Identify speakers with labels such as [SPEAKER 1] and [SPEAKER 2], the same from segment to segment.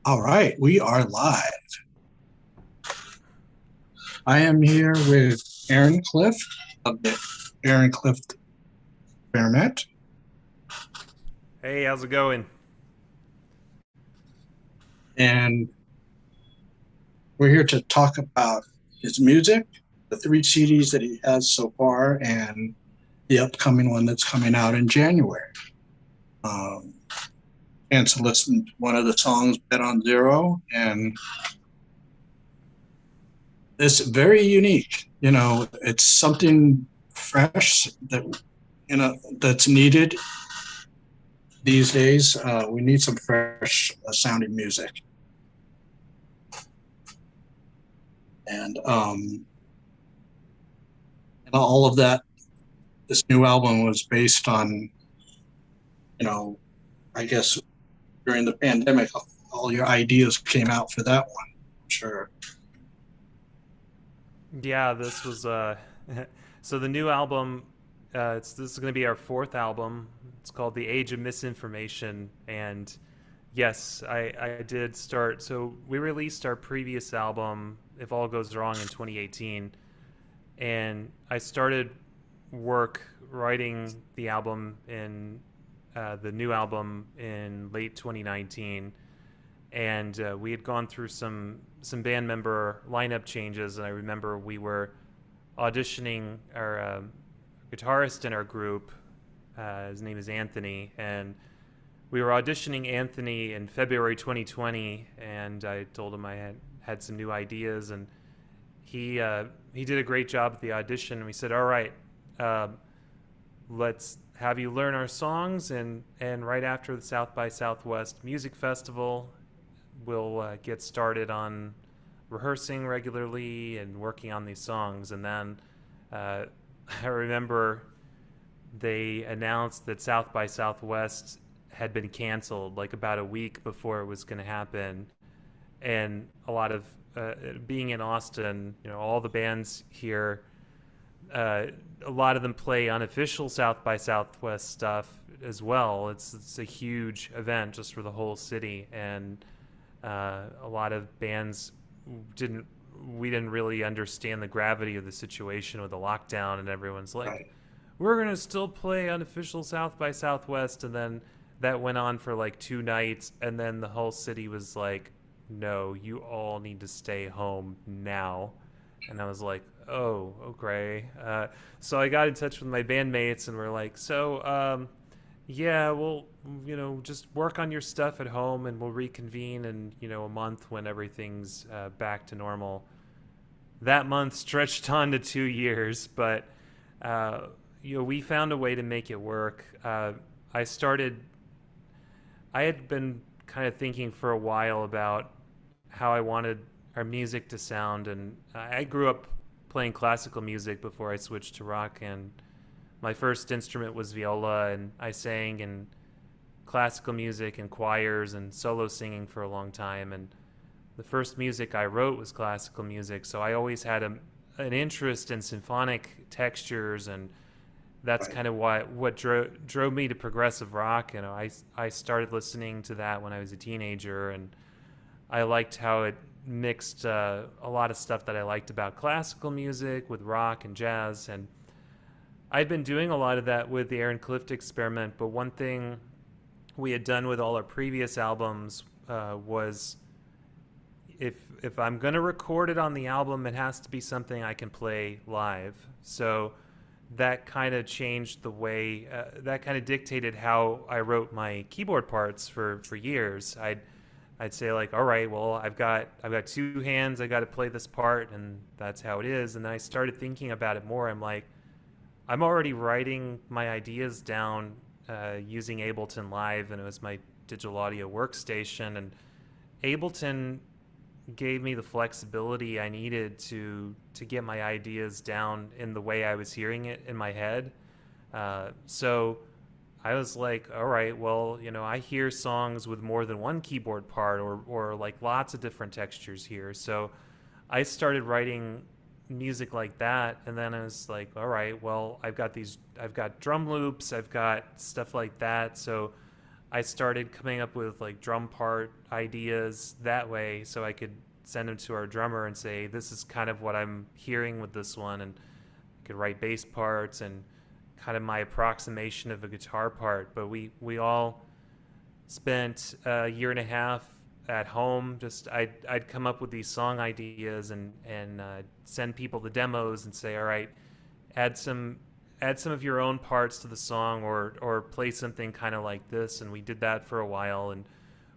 [SPEAKER 1] All right, we are live. I am here with Aaron Clift of the Aaron Clift Experiment,
[SPEAKER 2] Hey, how's it going?
[SPEAKER 1] and we're here to talk about his music, the three CDs that he has so far, and the upcoming one that's coming out in January. Um, and to listen to one of the songs, Bet on Zero, and it's very unique. It's something fresh that that's needed these days. We need some fresh sounding music, and and all of that. This new album was based on, you know, I guess during the pandemic, all your ideas came out for that one. Sure.
[SPEAKER 2] Yeah, this was so the new album. This is going to be our fourth album. It's called The Age of Misinformation, and yes, I did start. So we released our previous album, If All Goes Wrong, in 2018, and I started work writing the new album in late 2019, and we had gone through some band member lineup changes, and I remember we were auditioning our guitarist in our group. His name is Anthony, and we were auditioning Anthony in February 2020, and I told him I had some new ideas, and he did a great job at the audition. And we said, "All right, uh, let's have you learn our songs, and right after the South by Southwest Music Festival, we'll get started on rehearsing regularly and working on these songs." And then uh, I remember they announced that South by Southwest had been canceled like about a week before it was going to happen. And a lot of being in Austin, all the bands here, uh, a lot of them play unofficial South by Southwest stuff as well. It's a huge event just for the whole city, and a lot of bands didn't we didn't really understand the gravity of the situation with the lockdown, and everyone's like,
[SPEAKER 1] Right.
[SPEAKER 2] we're gonna still play unofficial South by Southwest, and then that went on for like 2 nights, and then the whole city was like, no, you all need to stay home now. And I was like, oh, okay. So I got in touch with my bandmates, and we're like, yeah, well, just work on your stuff at home, and we'll reconvene in, a month when everything's back to normal. That month stretched on to 2 years, but uh, we found a way to make it work. I started. I had been kind of thinking for a while about how I wanted our music to sound, and I grew up playing classical music before I switched to rock, and my first instrument was viola, and I sang in classical music and choirs and solo singing for a long time. And the first music I wrote was classical music, so I always had an interest in symphonic textures, and that's
[SPEAKER 1] Right.
[SPEAKER 2] kind of what drove me to progressive rock. I started listening to that when I was a teenager, and I liked how it mixed a lot of stuff that I liked about classical music with rock and jazz. And I'd been doing a lot of that with the Aaron Clift experiment, but one thing we had done with all our previous albums was if I'm gonna record it on the album, it has to be something I can play live. So that kind of changed the way that kind of dictated how I wrote my keyboard parts for years. I'd say like, all right, well, I've got two hands, I got to play this part, and that's how it is. And then I started thinking about it more. I'm like, I'm already writing my ideas down using Ableton Live, and it was my digital audio workstation. And Ableton gave me the flexibility I needed to get my ideas down in the way I was hearing it in my head. So I was like, all right, well, I hear songs with more than one keyboard part, or like lots of different textures here. So I started writing music like that, and then I was like, all right, well, I've got drum loops, I've got stuff like that. So I started coming up with like drum part ideas that way, so I could send them to our drummer and say, "This is kind of what I'm hearing with this one," and I could write bass parts and kind of my approximation of a guitar part. But we all spent a year and a half at home. Just I'd come up with these song ideas and send people the demos and say, all right, add some add some of your own parts to the song, or play something kind of like this. And we did that for a while, and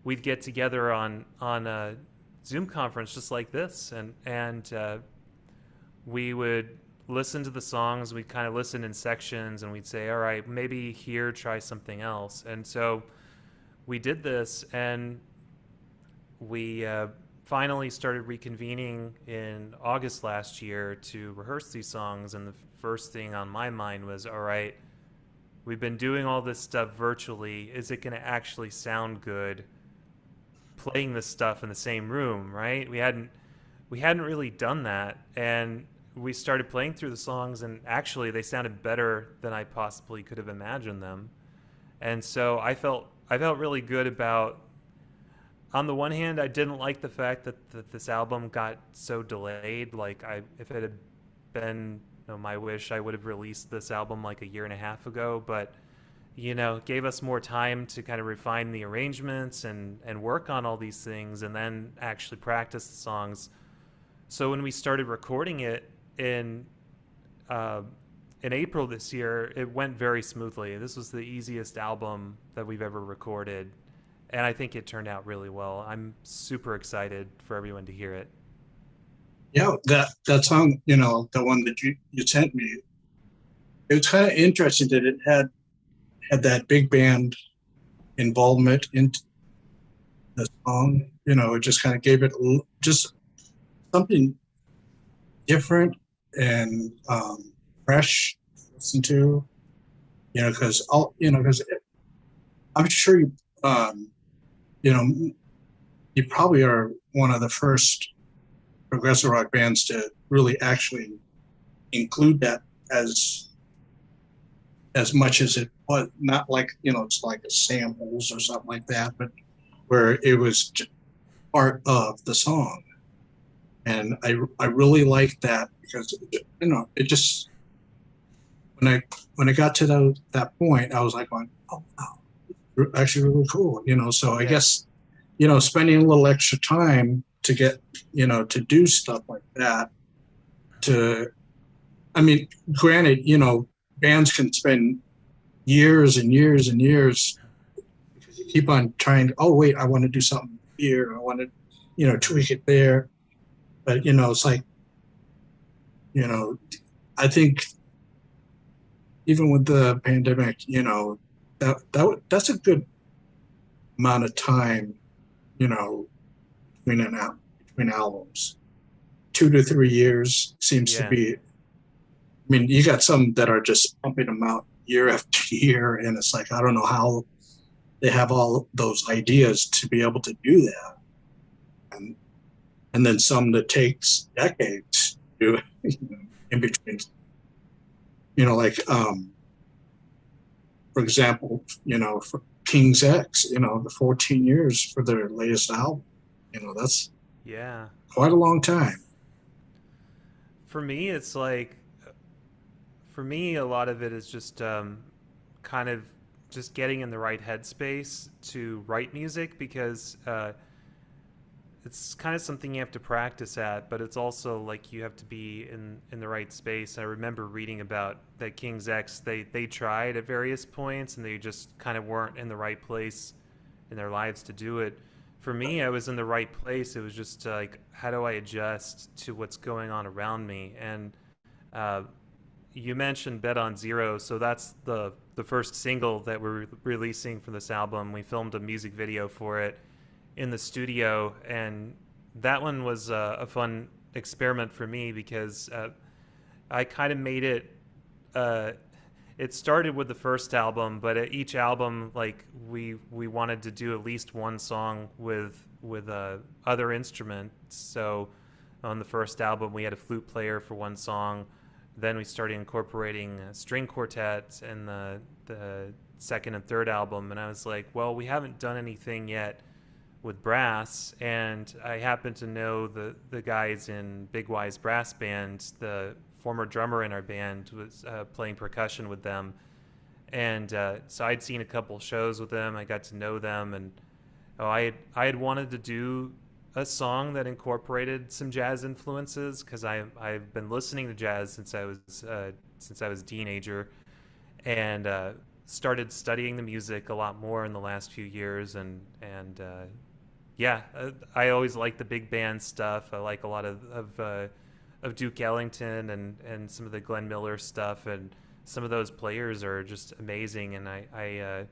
[SPEAKER 2] we'd get together on a Zoom conference just like this, and we would listen to the songs. We'd kind of listen in sections, and we'd say, all right, maybe here try something else. And so we did this, and we finally started reconvening in August last year to rehearse these songs. And the first thing on my mind was, all right, we've been doing all this stuff virtually. Is it going to actually sound good playing this stuff in the same room? Right? We hadn't really done that, and we started playing through the songs, and actually they sounded better than I possibly could have imagined them. And so I felt really good about. On the one hand, I didn't like the fact that this album got so delayed. Like, if it had been, my wish, I would have released this album like a year and a half ago. But it gave us more time to kind of refine the arrangements and work on all these things, and then actually practice the songs. So when we started recording it uh, in April this year, it went very smoothly. This was the easiest album that we've ever recorded, and I think it turned out really well. I'm super excited for everyone to hear it.
[SPEAKER 1] Yeah, that song, the one that you sent me, it was kind of interesting that it had that big band involvement in the song. It just kind of gave it just something different and fresh to listen to. Because I'm sure you know, you probably are one of the first progressive rock bands to really actually include that as much as it was, not like it's like a samples or something like that, but where it was part of the song. And I really like that because it just when I got to that point, I was like going, oh wow, actually really cool. So I
[SPEAKER 2] Yeah.
[SPEAKER 1] guess spending a little extra time to get to do stuff like that. To I mean, granted, bands can spend years and years and years because you keep on trying. Oh wait, I want to do something here. I want to tweak it there. But it's like you know I think even with the pandemic, that's a good amount of time, you know, between albums. 2 to 3 years seems to
[SPEAKER 2] Yeah.
[SPEAKER 1] be. I mean, you got some that are just pumping them out year after year, and it's like I don't know how they have all those ideas to be able to do that, and then some that takes decades to do in between. Like for example, for King's X, the 14 years for their latest album. That's
[SPEAKER 2] Yeah.
[SPEAKER 1] quite a long time.
[SPEAKER 2] For me, it's like, for me, a lot of it is just kind of just getting in the right headspace to write music, because it's kind of something you have to practice at, but it's also like you have to be in the right space. I remember reading about that King's X, they tried at various points and they just kind of weren't in the right place in their lives to do it. For me, I was in the right place. It was just like, how do I adjust to what's going on around me? And uh, you mentioned Bet on Zero, so that's the first single that we're releasing from this album. We filmed a music video for it in the studio, and that one was a fun experiment for me, because I kind of made it. Uh, it started with the first album, but at each album, like we wanted to do at least one song with other instruments. So on the first album, we had a flute player for one song. Then we started incorporating a string quartet and the second and third album, and I was like, well, we haven't done anything yet with brass, and I happen to know the guys in Big Wise Brass Band. The former drummer in our band was playing percussion with them, and so I'd seen a couple shows with them. I got to know them, and I had wanted to do a song that incorporated some jazz influences because I've been listening to jazz since I was a teenager, and started studying the music a lot more in the last few years, and yeah, I always like the big band stuff. I like a lot of Duke Ellington and some of the Glenn Miller stuff, and some of those players are just amazing. And I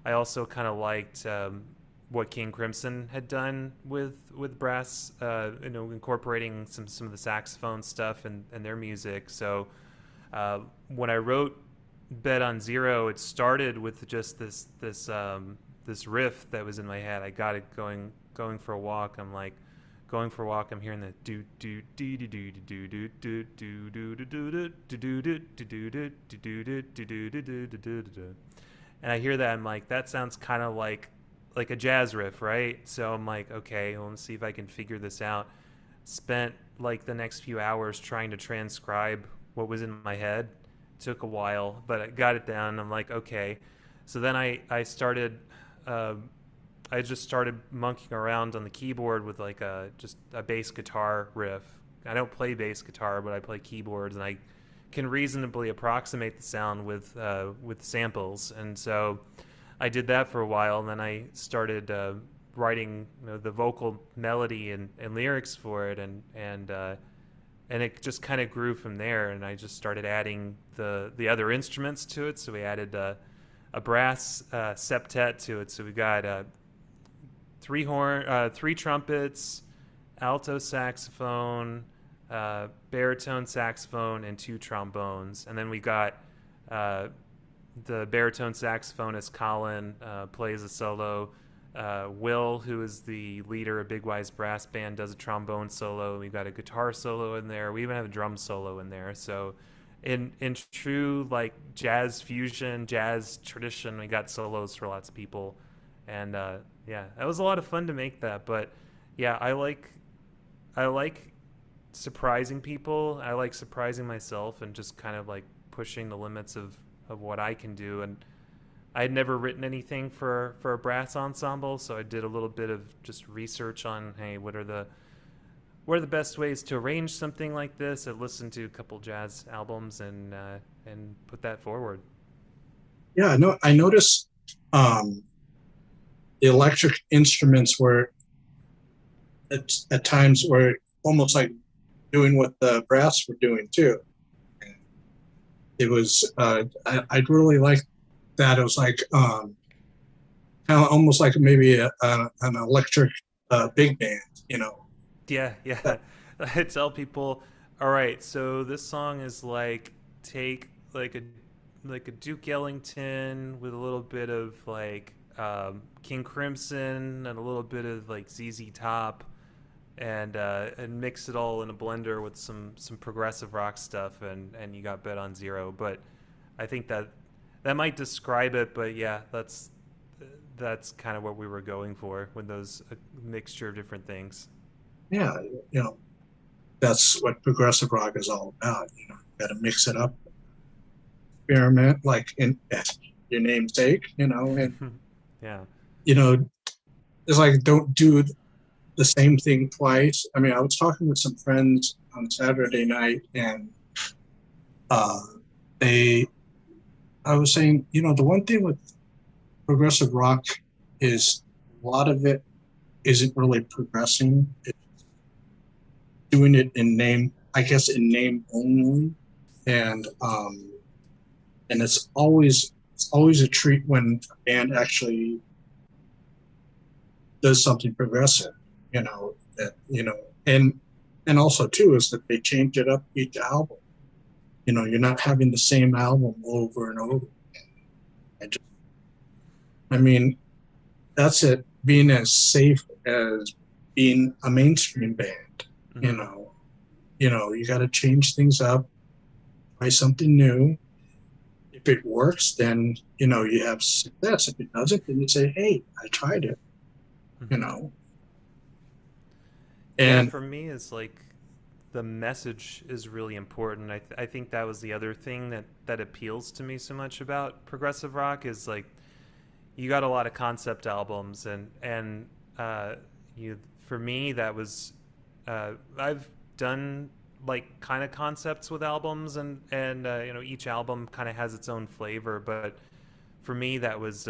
[SPEAKER 2] also kind of liked what King Crimson had done with brass, incorporating some of the saxophone stuff and their music. So when I wrote Bet on Zero, it started with just this riff that was in my head. I got it going for a walk. I'm like going for a walk. I'm hearing the do do do do do do do do do do do do do do do do do do do, and I hear that. I'm like, that sounds kind of like a jazz riff, right? So I'm like, okay, well, let's see if I can figure this out. Spent like the next few hours trying to transcribe what was in my head. Took a while, but I got it down. I'm like, okay. So then I started uh, I just started monkeying around on the keyboard with like just a bass guitar riff. I don't play bass guitar, but I play keyboards, and I can reasonably approximate the sound with samples. And so I did that for a while, and then I started writing, the vocal melody and lyrics for it, and it just kind of grew from there. And I just started adding the other instruments to it. So we added a brass septet to it. So we got three trumpets, alto saxophone, baritone saxophone, and two trombones. And then we got the baritone saxophonist Colin plays a solo. Will, who is the leader of Big Wise Brass Band, does a trombone solo. We've got a guitar solo in there. We even have a drum solo in there. So in true like jazz fusion, jazz tradition, we got solos for lots of people. And yeah, that was a lot of fun to make that. But yeah, I like surprising people. I like surprising myself and just kind of like pushing the limits of what I can do. And I had never written anything for a brass ensemble, so I did a little bit of just research on, hey, what are the best ways to arrange something like this? I listened to a couple jazz albums and put that forward.
[SPEAKER 1] Yeah, no, I noticed the electric instruments were at times were almost like doing what the brass were doing too. It was I really liked that. It was like kind of almost like maybe an electric big band, you know.
[SPEAKER 2] Yeah, yeah.
[SPEAKER 1] That,
[SPEAKER 2] I tell people, all right, so this song is like take like a Duke Ellington with a little bit of like King Crimson and a little bit of like ZZ Top, and mix it all in a blender with some progressive rock stuff, and you got Bet on Zero. But I think that might describe it. But yeah, that's kind of what we were going for with those mixture of different things.
[SPEAKER 1] yeah, you know, that's what progressive rock is all about. You know, you got to mix it up, experiment, like in your namesake, you know, and
[SPEAKER 2] Yeah.
[SPEAKER 1] you know, it's like don't do the same thing twice. I mean, I was talking with some friends on Saturday night, and uh, they, I was saying, you know, the one thing with progressive rock is a lot of it isn't really progressing. It's doing it in name, I guess, in name only, and and it's always a treat when a band actually does something progressive. You know that you know, and also too is that they change it up each album. You know, you're not having the same album over and over. I just, I mean, that's it. Being as safe as being a mainstream band. You
[SPEAKER 2] Hmm.
[SPEAKER 1] know, you got to change things up, try something new. if it works, then you have success. If it doesn't, then you say, "Hey, I tried it." You
[SPEAKER 2] Hmm.
[SPEAKER 1] know,
[SPEAKER 2] Yeah,
[SPEAKER 1] and
[SPEAKER 2] for me, it's like the message is really important. I think that was the other thing that appeals to me so much about progressive rock is like you got a lot of concept albums and uh, you for me that was I've done like kind of concepts with albums and each album kind of has its own flavor, but for me that was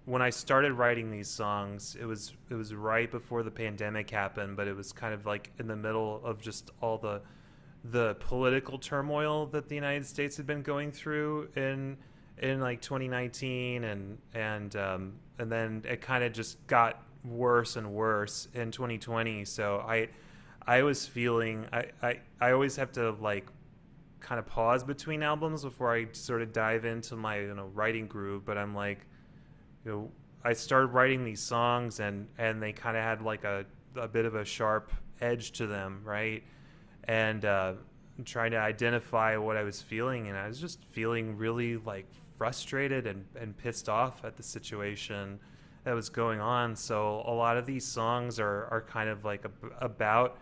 [SPEAKER 2] when I started writing these songs, it was right before the pandemic happened, but it was kind of like in the middle of just all the political turmoil that the United States had been going through in like 2019 and then it kind of just got worse and worse in 2020. So I was feeling I always have to like kind of pause between albums before I sort of dive into my writing groove, but I'm like you know, I started writing these songs and they kind of had like a bit of a sharp edge to them, right? And trying to identify what I was feeling, and I was just feeling really like frustrated and pissed off at the situation that was going on. So a lot of these songs are kind of like about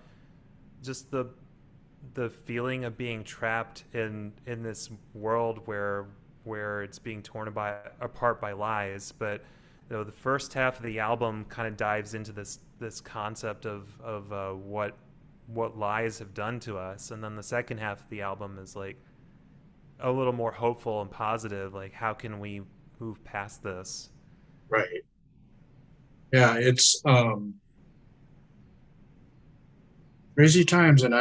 [SPEAKER 2] just the feeling of being trapped in this world where it's being torn apart by lies. But the first half of the album kind of dives into this concept of what lies have done to us, and then the second half of the album is like a little more hopeful and positive. Like, how can we move past this?
[SPEAKER 1] right, yeah, it's crazy times, and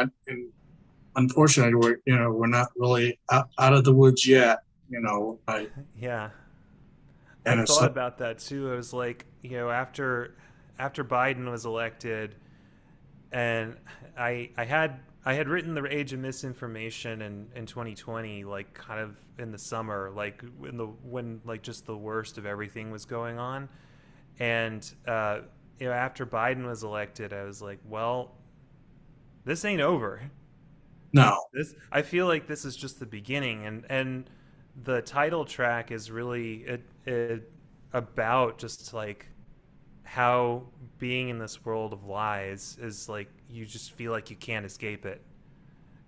[SPEAKER 1] unfortunately, we're not really out of the woods yet.
[SPEAKER 2] Yeah, I
[SPEAKER 1] And it's
[SPEAKER 2] thought about that too. I was like, after Biden was elected, and I had written the Age of Misinformation in 2020, like kind of in the summer, like when like just the worst of everything was going on, and after Biden was elected, I was like, well, this ain't over.
[SPEAKER 1] no,
[SPEAKER 2] This I feel like this is just the beginning, and the title track is really it about just like how being in this world of lies is like you just feel like you can't escape it,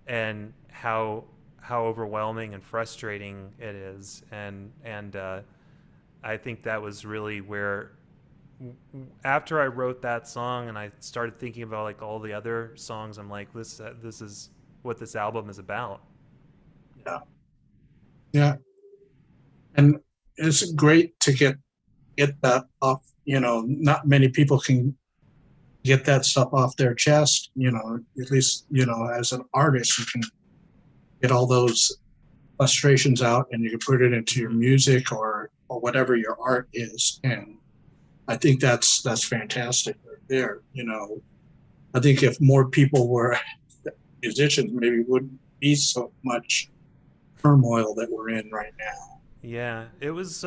[SPEAKER 2] and how overwhelming and frustrating it is, and I think that was really where after I wrote that song and I started thinking about like all the other songs, I'm like this is what this album is about.
[SPEAKER 1] yeah, yeah, and it's great to get that off. Not many people can get that stuff off their chest. At least as an artist, you can get all those frustrations out, and you can put it into your
[SPEAKER 2] Hmm.
[SPEAKER 1] music or whatever your art is. And I think that's fantastic right there. I think if more people were musicians, maybe wouldn't be so much turmoil that we're in right now.
[SPEAKER 2] Yeah, it was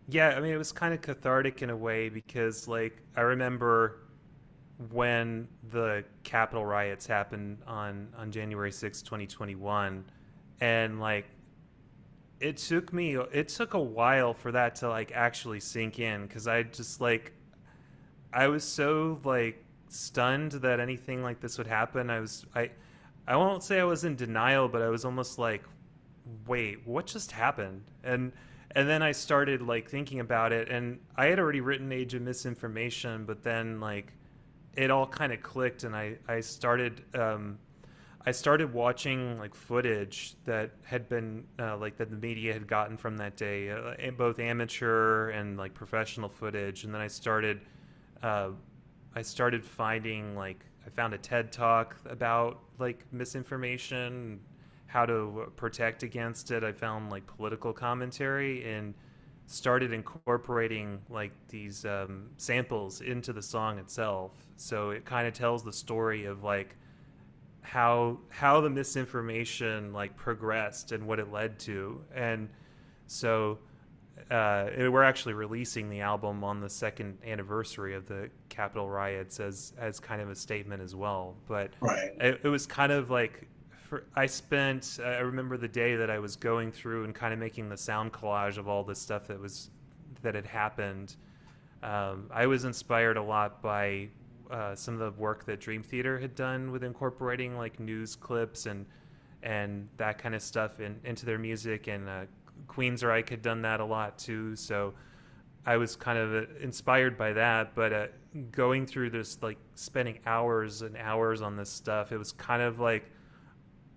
[SPEAKER 2] yeah, I mean it was kind of cathartic in a way because like I remember when the Capitol riots happened on January 6th, 2021, and like it took a while for that to like actually sink in cuz I just like I was so like stunned that anything like this would happen. I won't say I was in denial, but I was almost like, wait, what just happened? And then I started like thinking about it, and I had already written Age of Misinformation, but then like it all kind of clicked, and I started watching like footage that had been like that the media had gotten from that day, both amateur and like professional footage, and then uh, I started finding like I found a TED talk about like misinformation, how to protect against it. I found like political commentary and started incorporating like these samples into the song itself. So it kind of tells the story of like how the misinformation like progressed and what it led to, and so we're actually releasing the album on the second anniversary of the Capitol riots as kind of a statement as well. But
[SPEAKER 1] Right.
[SPEAKER 2] it was kind of like I remember the day that I was going through and kind of making the sound collage of all the stuff that had happened. I was inspired a lot by some of the work that Dream Theater had done with incorporating like news clips and that kind of stuff into their music, and Queensryche had done that a lot too. So I was kind of inspired by that, but going through this, like spending hours and hours on this stuff, it was kind of like,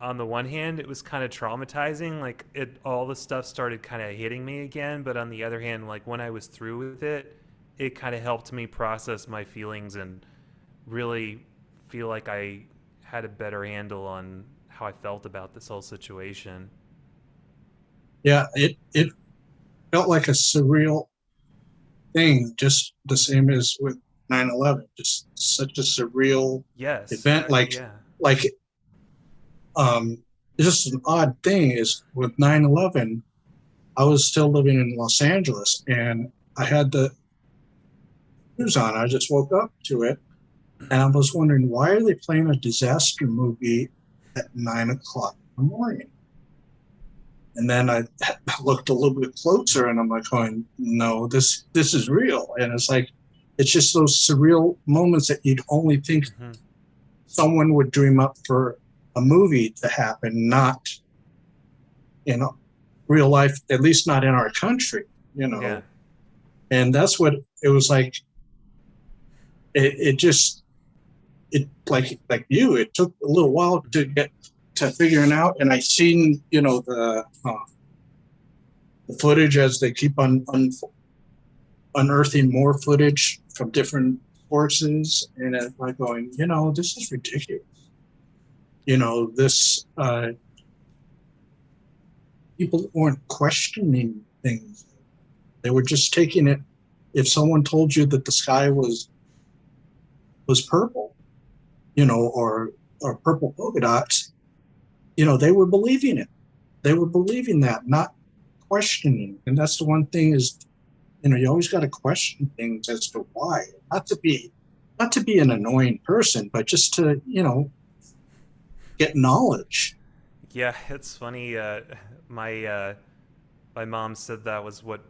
[SPEAKER 2] on the one hand, it was kind of traumatizing. Like all the stuff started kind of hitting me again, but on the other hand, like when I was through with it, it kind of helped me process my feelings and really feel like I had a better handle on how I felt about this whole situation.
[SPEAKER 1] Yeah, it felt like a surreal thing, just the same as with 9/11. Just such a surreal
[SPEAKER 2] Yes,
[SPEAKER 1] event.
[SPEAKER 2] yeah.
[SPEAKER 1] Like um, it's just an odd thing is with 9/11, I was still living in Los Angeles and I had the news on. I just woke up to it and I was wondering why are they playing a disaster movie at 9 o'clock in the morning? And then I looked a little bit closer and I'm like going, no, this is real. And it's like it's just those surreal moments that you'd only think
[SPEAKER 2] Mm-hmm.
[SPEAKER 1] someone would dream up for a movie to happen, not in real life, at least not in our country, you
[SPEAKER 2] Yeah.
[SPEAKER 1] know. And that's what it was like. It just it like you. It took a little while to
[SPEAKER 2] Mm-hmm.
[SPEAKER 1] get to figuring out, and I seen the footage as they keep on unearthing more footage from different sources, and it, like going, this is ridiculous. This people weren't questioning things; they were just taking it. If someone told you that the sky was purple, or purple polka dots, they were believing it. They were believing that, not questioning. And that's the one thing is, you always got to question things as to why. Not to be an annoying person, but just to, get knowledge.
[SPEAKER 2] Yeah, it's funny. My my mom said that was what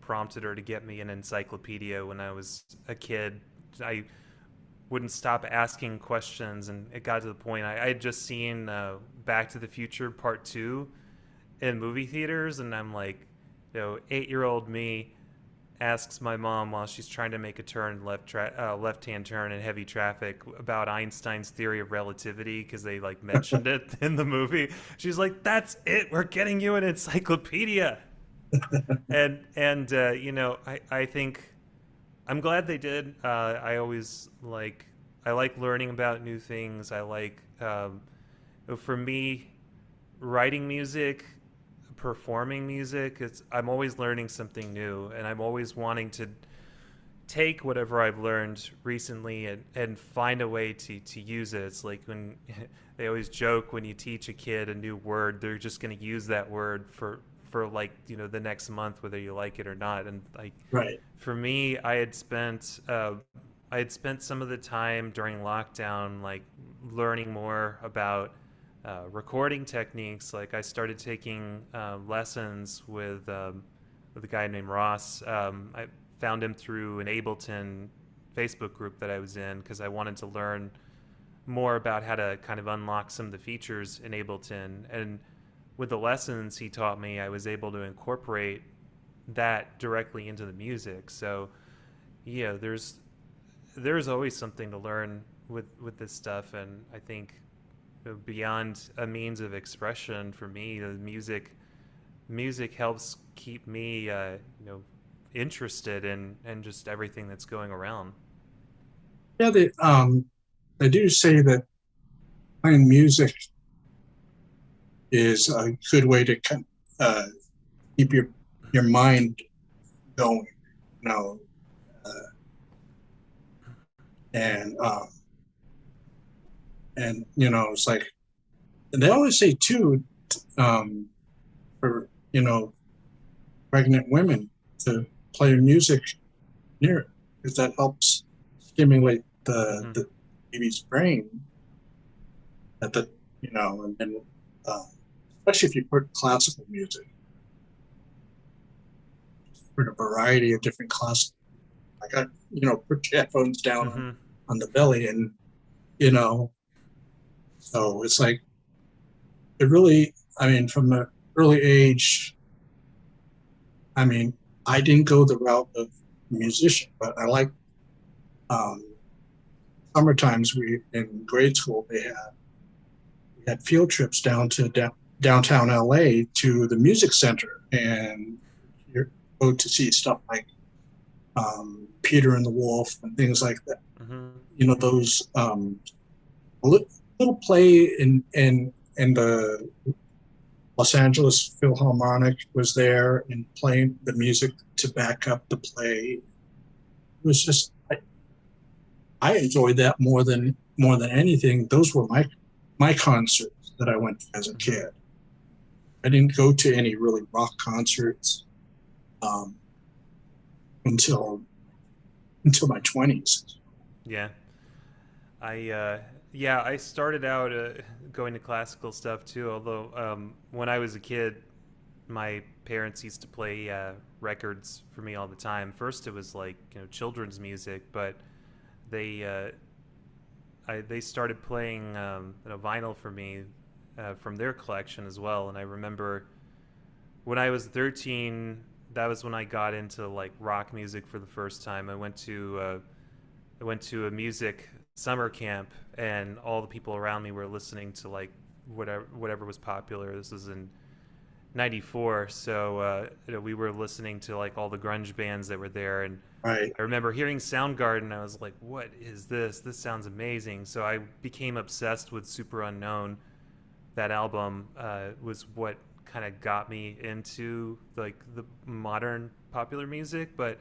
[SPEAKER 2] prompted her to get me an encyclopedia when I was a kid. I wouldn't stop asking questions, and it got to the point I had just seen Back to the Future Part Two in movie theaters, and I'm like, 8-year-old me asks my mom while she's trying to make a left-hand turn in heavy traffic about Einstein's theory of relativity because they like mentioned it in the movie. She's like, "That's it. We're getting you an encyclopedia." And I think I'm glad they did. I like learning about new things. I like for me writing music, performing music. I'm always learning something new, and I'm always wanting to take whatever I've learned recently and find a way to use it. It's like when they always joke when you teach a kid a new word, they're just going to use that word for like the next month, whether you like it or not. And like
[SPEAKER 1] Right.
[SPEAKER 2] for me, I had spent some of the time during lockdown like learning more about recording techniques. Like I started taking lessons with a guy named Ross. I found him through an Ableton Facebook group that I was in because I wanted to learn more about how to kind of unlock some of the features in Ableton. And with the lessons he taught me, I was able to incorporate that directly into the music. So yeah, there's always something to learn with this stuff, and I think beyond a means of expression for me, the music helps keep me interested in just everything that's going around.
[SPEAKER 1] Yeah, they do say that playing music is a good way to uh, keep your mind going, you know, uh, and it's like and they always say too, um, for pregnant women to play music near it because that helps stimulate the
[SPEAKER 2] Mm-hmm.
[SPEAKER 1] the baby's brain at the and then uh, especially if you put classical music, put a variety of different classical. I got put your headphones down
[SPEAKER 2] Mm-hmm.
[SPEAKER 1] on the belly, and you know, so it's like it really. I mean, from an early age, I mean, I didn't go the route of musician, but I like um, summer times. We in grade school we had field trips down to downtown LA to the music center, and you go to see stuff like Peter and the Wolf and things like that.
[SPEAKER 2] Mm-hmm.
[SPEAKER 1] Those little play in the Los Angeles Philharmonic was there and playing the music to back up the play. It was just I enjoyed that more than anything. Those were my concerts that I went to as a
[SPEAKER 2] Mm-hmm.
[SPEAKER 1] kid. I didn't go to any really rock concerts um, until my 20s.
[SPEAKER 2] Yeah. I yeah, I started out going to classical stuff too. Although when I was a kid, my parents used to play records for me all the time. First, it was like children's music, but they they started playing vinyl for me from their collection as well. And I remember when I was 13, that was when I got into like rock music for the first time. I went to a music summer camp, and all the people around me were listening to like whatever was popular. This was in '94, so we were listening to like all the grunge bands that were there, and
[SPEAKER 1] Right,
[SPEAKER 2] I remember hearing Soundgarden. I was like, "What is this? This sounds amazing!" So I became obsessed with Super Unknown. That album was what kind of got me into like the modern popular music, but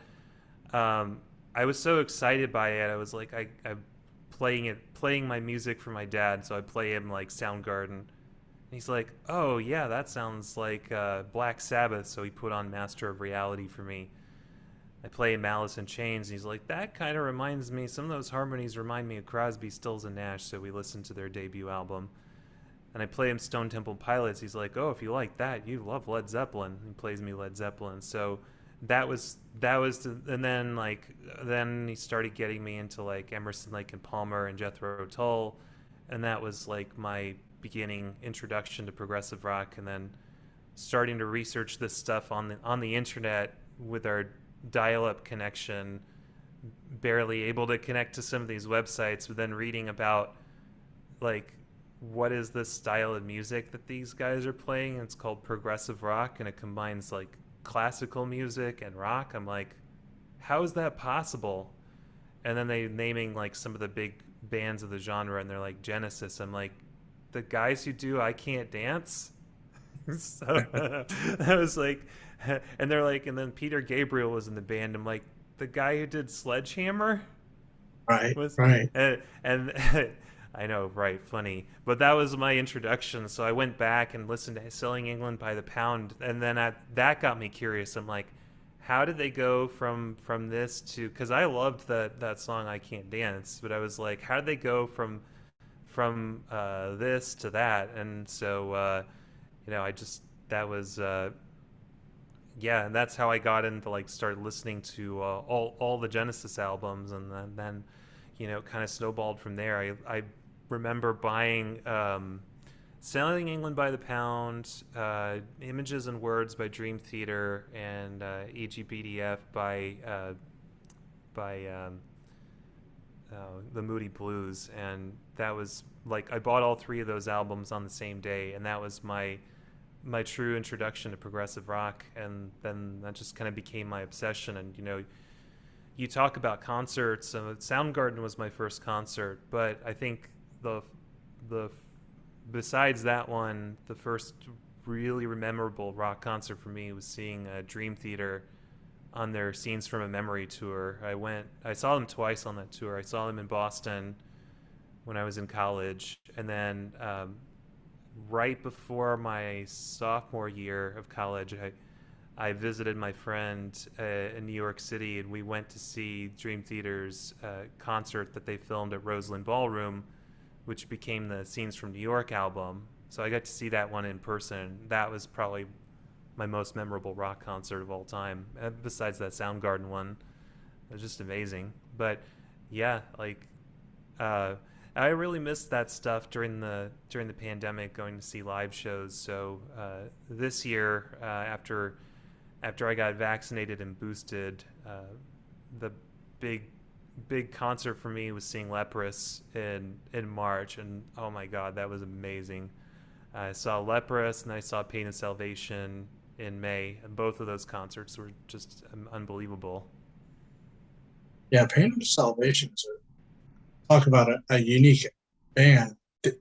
[SPEAKER 2] um, I was so excited by it. I was like, I'm playing my music for my dad. So I play him like Soundgarden. And he's like, oh yeah, that sounds like Black Sabbath. So he put on Master of Reality for me. I play him Alice in Chains. And he's like, that kind of reminds me. Some of those harmonies remind me of Crosby, Stills and Nash. So we listened to their debut album. And I play him Stone Temple Pilots. He's like, "Oh, if you like that, you love Led Zeppelin." He plays me Led Zeppelin. So and then then he started getting me into like Emerson, Lake and Palmer, and Jethro Tull, and that was like my beginning introduction to progressive rock. And then starting to research this stuff on the internet with our dial-up connection, barely able to connect to some of these websites, but then reading about like what is this style of music that these guys are playing. It's called progressive rock, and it combines like classical music and rock. I'm like, how is that possible? And then they naming like some of the big bands of the genre, and they're like Genesis. I'm like, the guys who do I Can't Dance. So I was like, and they're like, and then Peter Gabriel was in the band. I'm like, the guy who did Sledgehammer
[SPEAKER 1] right,
[SPEAKER 2] was,
[SPEAKER 1] right,
[SPEAKER 2] and I know, right? Funny, but that was my introduction. So I went back and listened to "Selling England by the Pound," and then that got me curious. I'm like, how did they go from this to? Because I loved that song "I Can't Dance," but I was like, how did they go from this to that? And so I just that was yeah, and that's how I got into like started listening to all the Genesis albums, and then kind of snowballed from there. I remember buying Selling England by the Pound, Images and Words by Dream Theater, and EGBDF by the Moody Blues, and that was like I bought all three of those albums on the same day, and that was my true introduction to progressive rock. And then that just kind of became my obsession. And you talk about concerts. Soundgarden was my first concert, but I think the besides that one, the first really memorable rock concert for me was seeing Dream Theater on their Scenes from a Memory tour. I saw them twice on that tour. I saw them in Boston when I was in college, and then right before my sophomore year of college, I visited my friend in New York City, and we went to see Dream Theater's concert that they filmed at Roseland Ballroom, which became the Scenes from New York album. So I got to see that one in person. That was probably my most memorable rock concert of all time. Besides that Soundgarden one, it was just amazing. But yeah, like uh, I really missed that stuff during the pandemic, going to see live shows. So this year, after I got vaccinated and boosted, the big big concert for me was seeing Leprous in March, and oh my god, that was amazing. I saw Leprous and I saw Pain and Salvation in May, and both of those concerts were just unbelievable.
[SPEAKER 1] Yeah, Pain of Salvation is talk about a unique band.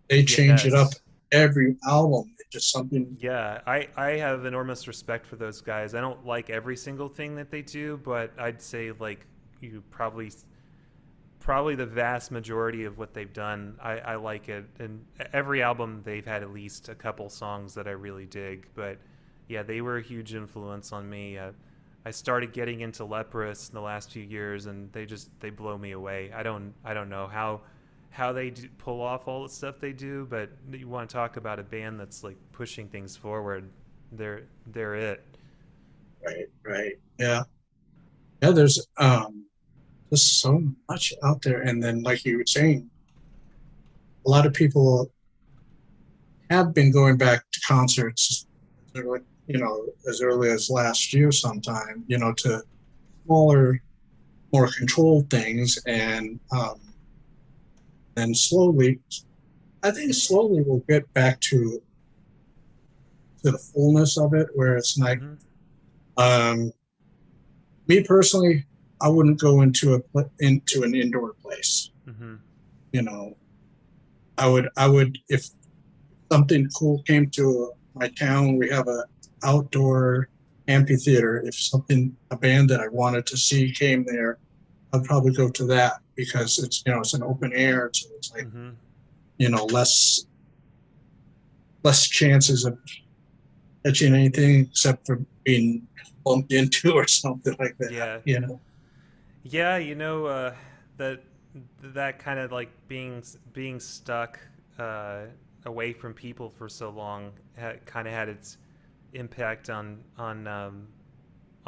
[SPEAKER 1] They change it up
[SPEAKER 2] Yes.
[SPEAKER 1] every album. It's just something.
[SPEAKER 2] Yeah, I have enormous respect for those guys. I don't like every single thing that they do, but I'd say like you probably the vast majority of what they've done, I like it. And every album they've had at least a couple songs that I really dig. But yeah, they were a huge influence on me. I started getting into Leprous in the last few years, and they blow me away. I don't know how they pull off all the stuff they do, but you want to talk about a band that's like pushing things forward, they're it.
[SPEAKER 1] Right, right. Yeah. Yeah, there's just so much out there. And then like you were saying, a lot of people have been going back to concerts, as early as last year sometime, to smaller, more controlled things. And then slowly, I think slowly we'll get back to the fullness of it, where it's like,
[SPEAKER 2] Mm-hmm.
[SPEAKER 1] um, me personally, I wouldn't go into an indoor place.
[SPEAKER 2] Mm-hmm.
[SPEAKER 1] You know, I would if something cool came to my town. We have a outdoor amphitheater. If a band that I wanted to see came there, I'd probably go to that because it's an open air, so it's like
[SPEAKER 2] Mm-hmm.
[SPEAKER 1] less chances of catching anything except for being bumped into or something like that.
[SPEAKER 2] Yeah.
[SPEAKER 1] You know,
[SPEAKER 2] Yeah, that that kind of like being stuck uh, away from people for so long kind of had its impact on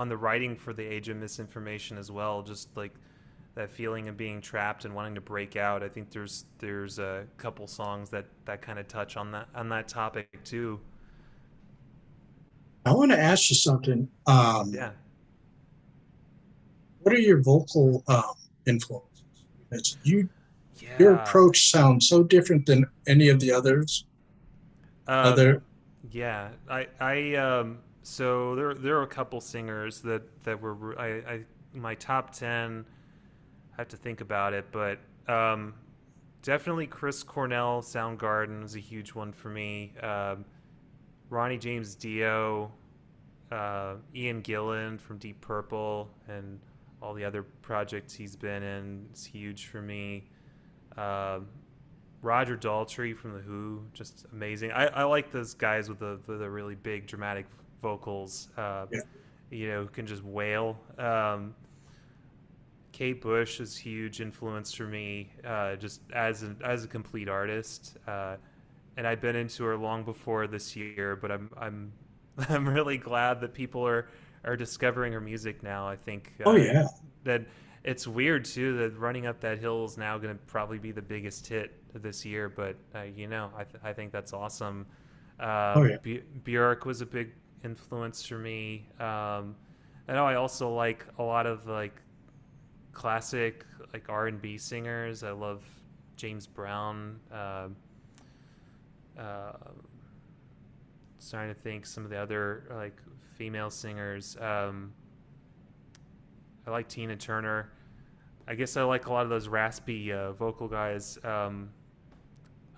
[SPEAKER 2] the writing for the Age of Misinformation as well. Just like that feeling of being trapped and wanting to break out. I think there's a couple songs that kind of touch on that topic too.
[SPEAKER 1] I want to ask you something.
[SPEAKER 2] Yeah.
[SPEAKER 1] What are your vocal influences? Because your
[SPEAKER 2] Yeah.
[SPEAKER 1] approach sounds so different than any of the others.
[SPEAKER 2] Um,
[SPEAKER 1] Other,
[SPEAKER 2] Yeah, I so there are a couple singers that were I my top 10. I have to think about it, but definitely Chris Cornell Soundgarden was a huge one for me. Ronnie James Dio, Ian Gillan from Deep Purple, and all the other projects he's been in is huge for me. Um Roger Daltrey from The Who, just amazing. I like those guys with the really big dramatic vocals.
[SPEAKER 1] yeah.
[SPEAKER 2] Who can just wail. Kate Bush is huge influence for me, just as a complete artist. And I've been into her long before this year, but I'm I'm really glad that people are discovering her music now. I think
[SPEAKER 1] Oh yeah.
[SPEAKER 2] that it's weird too that Running Up That Hill is now going to probably be the biggest hit this year, but I think that's awesome.
[SPEAKER 1] Oh yeah.
[SPEAKER 2] Björk was a big influence for me. I know I also like a lot of like classic like R&B singers. I love James Brown. Uh, Starting to think some of the other like female singers. I like Tina Turner. I guess I like a lot of those raspy vocal guys.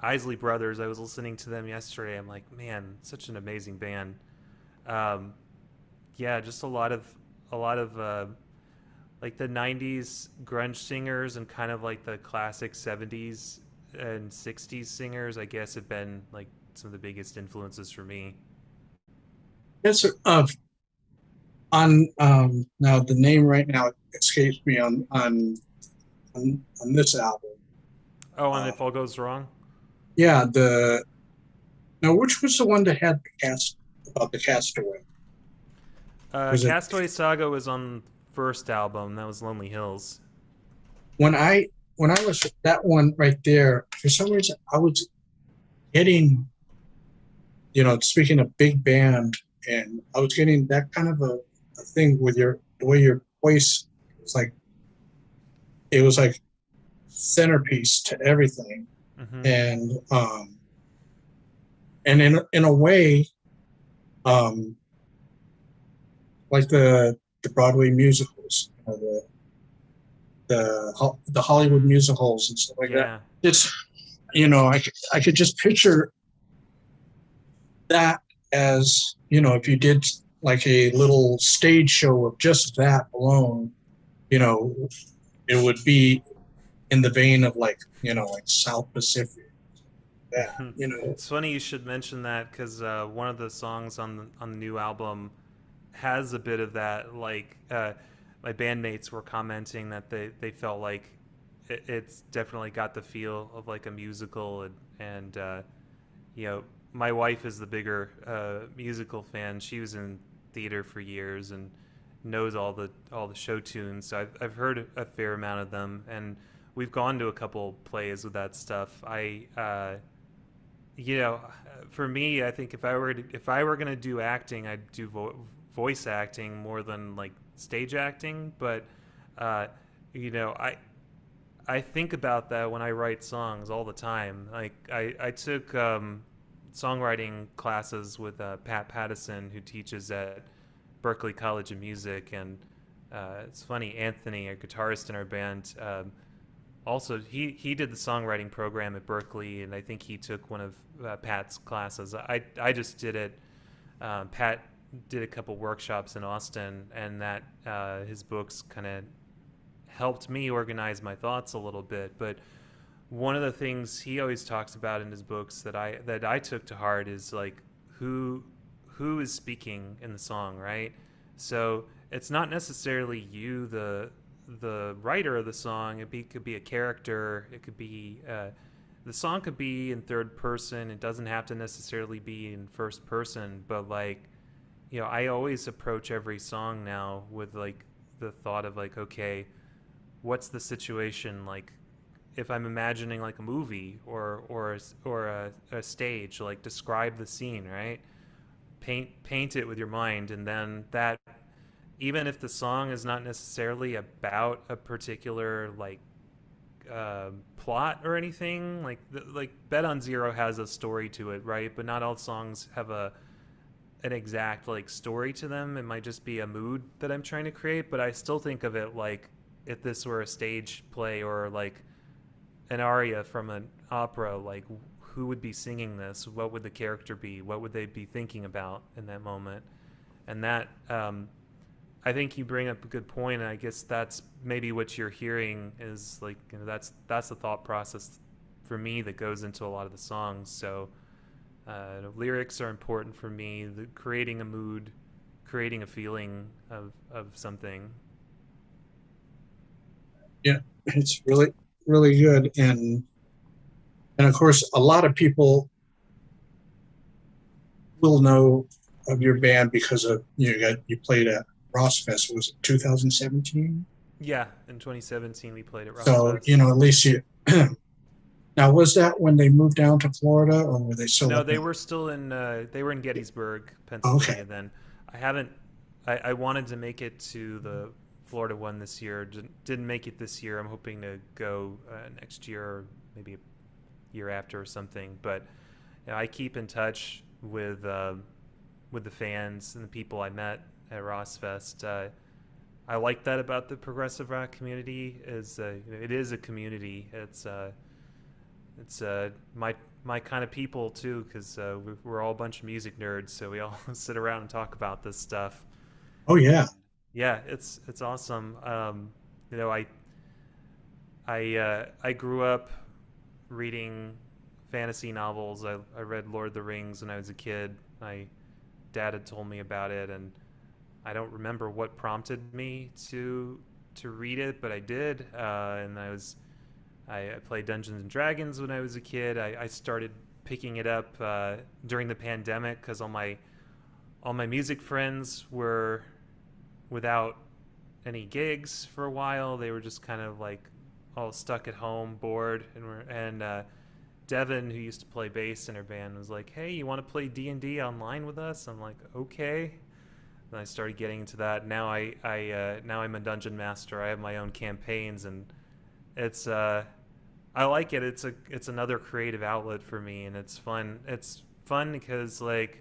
[SPEAKER 2] Isley Brothers. I was listening to them yesterday. I'm like, man, such an amazing band. Um, yeah, just a lot of like the '90s grunge singers and kind of like the classic '70s and '60s singers. I guess have been like some of the biggest influences for me.
[SPEAKER 1] It's on now the name right now escapes me on this album.
[SPEAKER 2] Oh, and
[SPEAKER 1] Uh,
[SPEAKER 2] if all goes wrong,
[SPEAKER 1] yeah, the Now, which was the one that had the cast about the castaway? Was it
[SPEAKER 2] Castaway Saga was on first album. That was Lonely Hills.
[SPEAKER 1] when I was that one right there? For some reason, I was getting, speaking of big band, and I was getting that kind of a thing with the way your voice was like, it was like centerpiece to everything,
[SPEAKER 2] Mm-hmm.
[SPEAKER 1] and in a way, um, like the Broadway musicals, the Hollywood
[SPEAKER 2] Mm,
[SPEAKER 1] musicals and stuff like that.
[SPEAKER 2] yeah.
[SPEAKER 1] It's I could just picture that as if you did like a little stage show of just that alone, you know, it would be in the vein of like South Pacific, that
[SPEAKER 2] It's funny you should mention that because one of the songs on the new album has a bit of that. Like my bandmates were commenting that they felt like it's definitely got the feel of like a musical, and you know, my wife is the bigger musical fan. She was in theater for years and knows all the show tunes. So I've heard a fair amount of them, and we've gone to a couple plays with that stuff. You know, for me, I think if I were gonna do acting, I'd do voice acting more than like stage acting. But uh, you know, I think about that when I write songs all the time. Like I took songwriting classes with Pat Pattison, who teaches at Berklee College of Music, and it's funny. Anthony, a guitarist in our band, also he did the songwriting program at Berklee, and I think he took one of Pat's classes. I just did it. Pat did a couple workshops in Austin, and that his books kind of helped me organize my thoughts a little bit. But one of the things he always talks about in his books that I took to heart is like who who is speaking in the song, right? So it's not necessarily you, the writer of the song. Could be a character. It could be the song could be in third person. It doesn't have to necessarily be in first person. But like, I always approach every song now with like the thought of like, okay, what's the situation like? If I'm imagining like a movie or a stage, like describe the scene, right? Paint it with your mind, and then that, even if the song is not necessarily about a particular like plot or anything, like Bet on Zero has a story to it, right? But not all songs have an exact like story to them. It might just be a mood that I'm trying to create, but I still think of it like if this were a stage play or like an aria from an opera, like who would be singing this? What would the character be? What would they be thinking about in that moment? And that, I think you bring up a good point, and I guess that's maybe what you're hearing is like, that's the thought process for me that goes into a lot of the songs. So lyrics are important for me. Creating a mood, creating a feeling of something.
[SPEAKER 1] yeah, it's really good, and of course, a lot of people will know of your band because of you played at Ross Fest. Was it 2017?
[SPEAKER 2] Yeah, in 2017 we played at
[SPEAKER 1] So
[SPEAKER 2] Rossfest.
[SPEAKER 1] at least you. Now, was that when they moved down to Florida, or were they still
[SPEAKER 2] No,
[SPEAKER 1] up
[SPEAKER 2] they
[SPEAKER 1] in?
[SPEAKER 2] were still in. They were in Gettysburg,
[SPEAKER 1] Okay,
[SPEAKER 2] Pennsylvania. Then I haven't. I wanted to make it to the Florida one this year. Didn't make it this year. I'm hoping to go next year, or maybe a year after or something. But I keep in touch with the fans and the people I met at Rossfest. I like that about the progressive rock community. Is it is a community. It's my kind of people too, because we're all a bunch of music nerds, so we all sit around and talk about this stuff.
[SPEAKER 1] oh yeah,
[SPEAKER 2] And yeah, it's awesome. You know, I grew up reading fantasy novels. I read Lord of the Rings when I was a kid. My dad had told me about it, and I don't remember what prompted me to read it, but I did, and I played Dungeons and Dragons when I was a kid. I started picking it up during the pandemic because all my music friends were without any gigs for a while. They were just kind of like all stuck at home, bored, and Devin, who used to play bass in her band, was like, "Hey, you want to play D&D online with us?" I'm like, "Okay." And I started getting into that. Now now I'm a dungeon master. I have my own campaigns, and it's I like it. It's another creative outlet for me, and it's fun. It's fun because like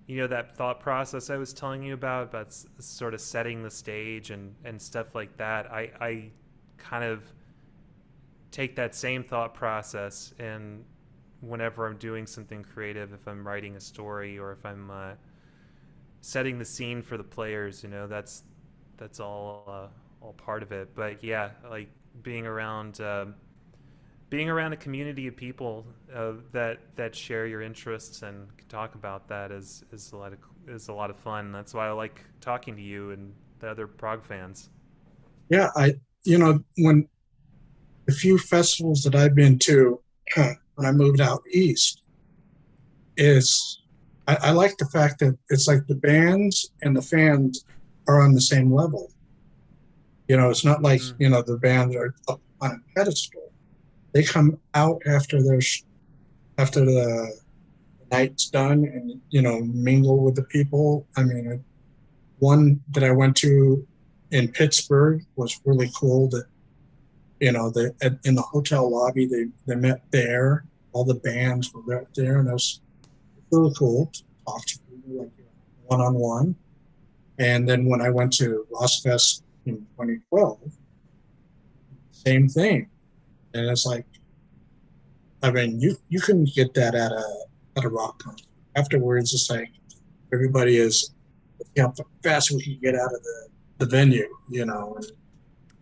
[SPEAKER 2] that thought process I was telling you about sort of setting the stage and stuff like that. I kind of take that same thought process and whenever I'm doing something creative, if I'm writing a story or if I'm setting the scene for the players, that's all part of it. But yeah, like being around being around a community of people that share your interests and can talk about that is a lot of fun. That's why I like talking to you and the other prog fans.
[SPEAKER 1] Yeah, when the few festivals that I've been to when I moved out east is I like the fact that it's like the bands and the fans are on the same level. It's not like
[SPEAKER 2] Mm-hmm.
[SPEAKER 1] the bands are up on a pedestal. They come out after the night's done and mingle with the people. I mean, one that I went to in Pittsburgh was really cool. That in the hotel lobby they met there. All the bands were there, and it was really cool to talk to people like one on one. And then when I went to Fest in 2012, same thing. And it's like, I mean, you couldn't get that at a rock concert. Afterwards, it's like everybody is how fast we can get out of the venue,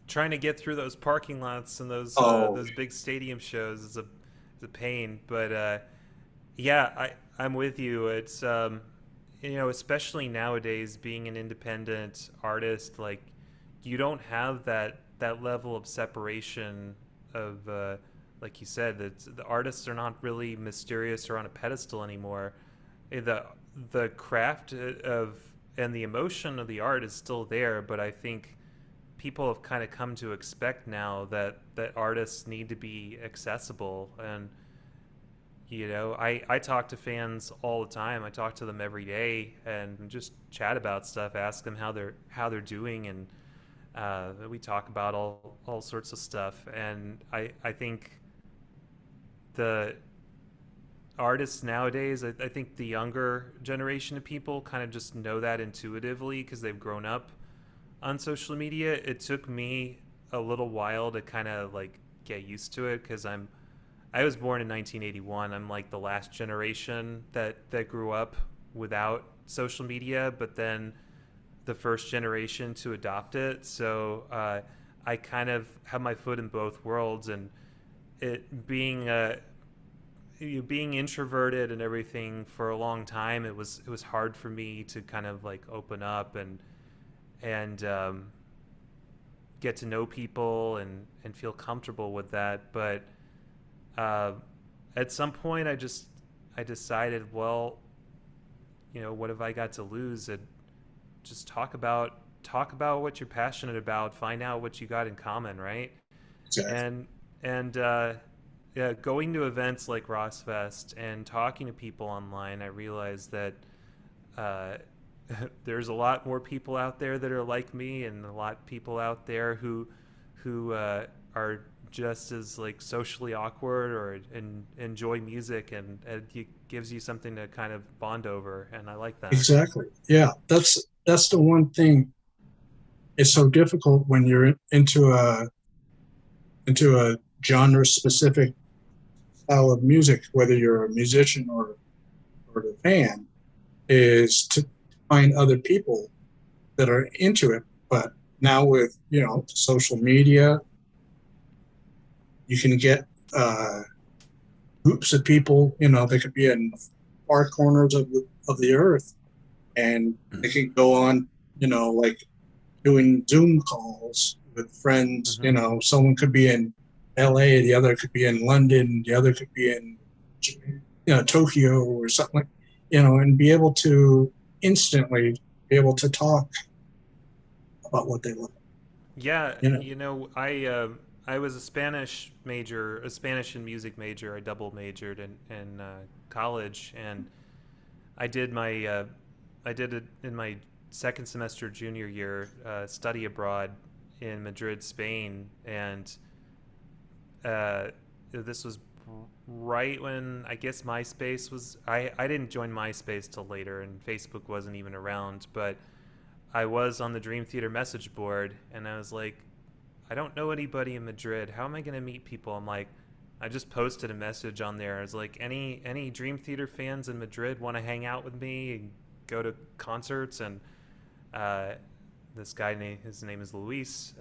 [SPEAKER 2] Trying to get through those parking lots and
[SPEAKER 1] Oh,
[SPEAKER 2] those big stadium shows is a pain. But yeah, I'm with you. It's especially nowadays being an independent artist, like you don't have that level of separation of like you said, that the artists are not really mysterious or on a pedestal anymore. The the craft of and the emotion of the art is still there, but I think people have kind of come to expect now that artists need to be accessible. And I talk to fans all the time. I talk to them every day and just chat about stuff, ask them how they're doing, and we talk about all sorts of stuff. And I think the artists nowadays, I think the younger generation of people kind of just know that intuitively because they've grown up on social media. It took me a little while to kind of like get used to it because I was born in 1981. I'm like the last generation that grew up without social media, but then the first generation to adopt it. So I kind of have my foot in both worlds, and it being introverted and everything for a long time, it was hard for me to kind of like open up and get to know people and feel comfortable with that. But uh, at some point, I decided, well, what have I got to lose? And just talk about what you're passionate about. Find out what you got in common, right?
[SPEAKER 1] exactly.
[SPEAKER 2] And yeah, going to events like Rossfest and talking to people online, I realized that uh, there's a lot more people out there that are like me, and a lot of people out there who are just as like socially awkward or enjoy music, and it gives you something to kind of bond over, and I like that.
[SPEAKER 1] Exactly. Yeah, that's the one thing. It's so difficult when you're into a genre specific style of music, whether you're a musician or a fan, is to find other people that are into it. But now with social media, you can get groups of people. They could be in far corners of the earth, and they could go on. Like doing Zoom calls with friends.
[SPEAKER 2] Mm-hmm.
[SPEAKER 1] Someone could be in LA, the other could be in London, the other could be in Japan. Tokyo or something like, and be able to instantly be able to talk about what they love.
[SPEAKER 2] Yeah,
[SPEAKER 1] You know,
[SPEAKER 2] I was a Spanish major, a Spanish and music major. I double majored in college, and I did my I did it in my second semester junior year, study abroad in Madrid, Spain, and uh, this was right when I guess MySpace was. I didn't join MySpace till later, and Facebook wasn't even around. But I was on the Dream Theater message board, and I was like, I don't know anybody in Madrid. How am I going to meet people? I'm like, I just posted a message on there. I was like, any Dream Theater fans in Madrid want to hang out with me and go to concerts? And uh, this guy, his name is Luis,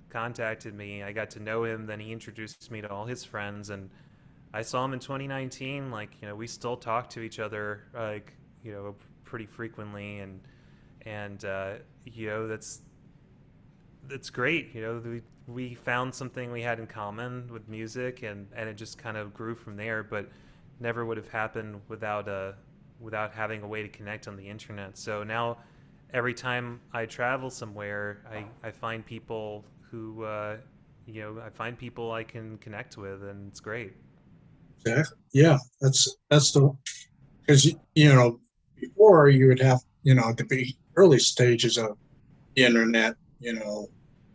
[SPEAKER 2] contacted me. I got to know him. Then he introduced me to all his friends, and I saw him in 2019. Like, we still talk to each other, like, pretty frequently, and that's great. We found something we had in common with music, and it just kind of grew from there. But never would have happened without having a way to connect on the internet. So now, every time I travel somewhere, I find people who I find people I can connect with, and it's great.
[SPEAKER 1] exactly. Yeah, that's the because before you would have at the early stages of the internet,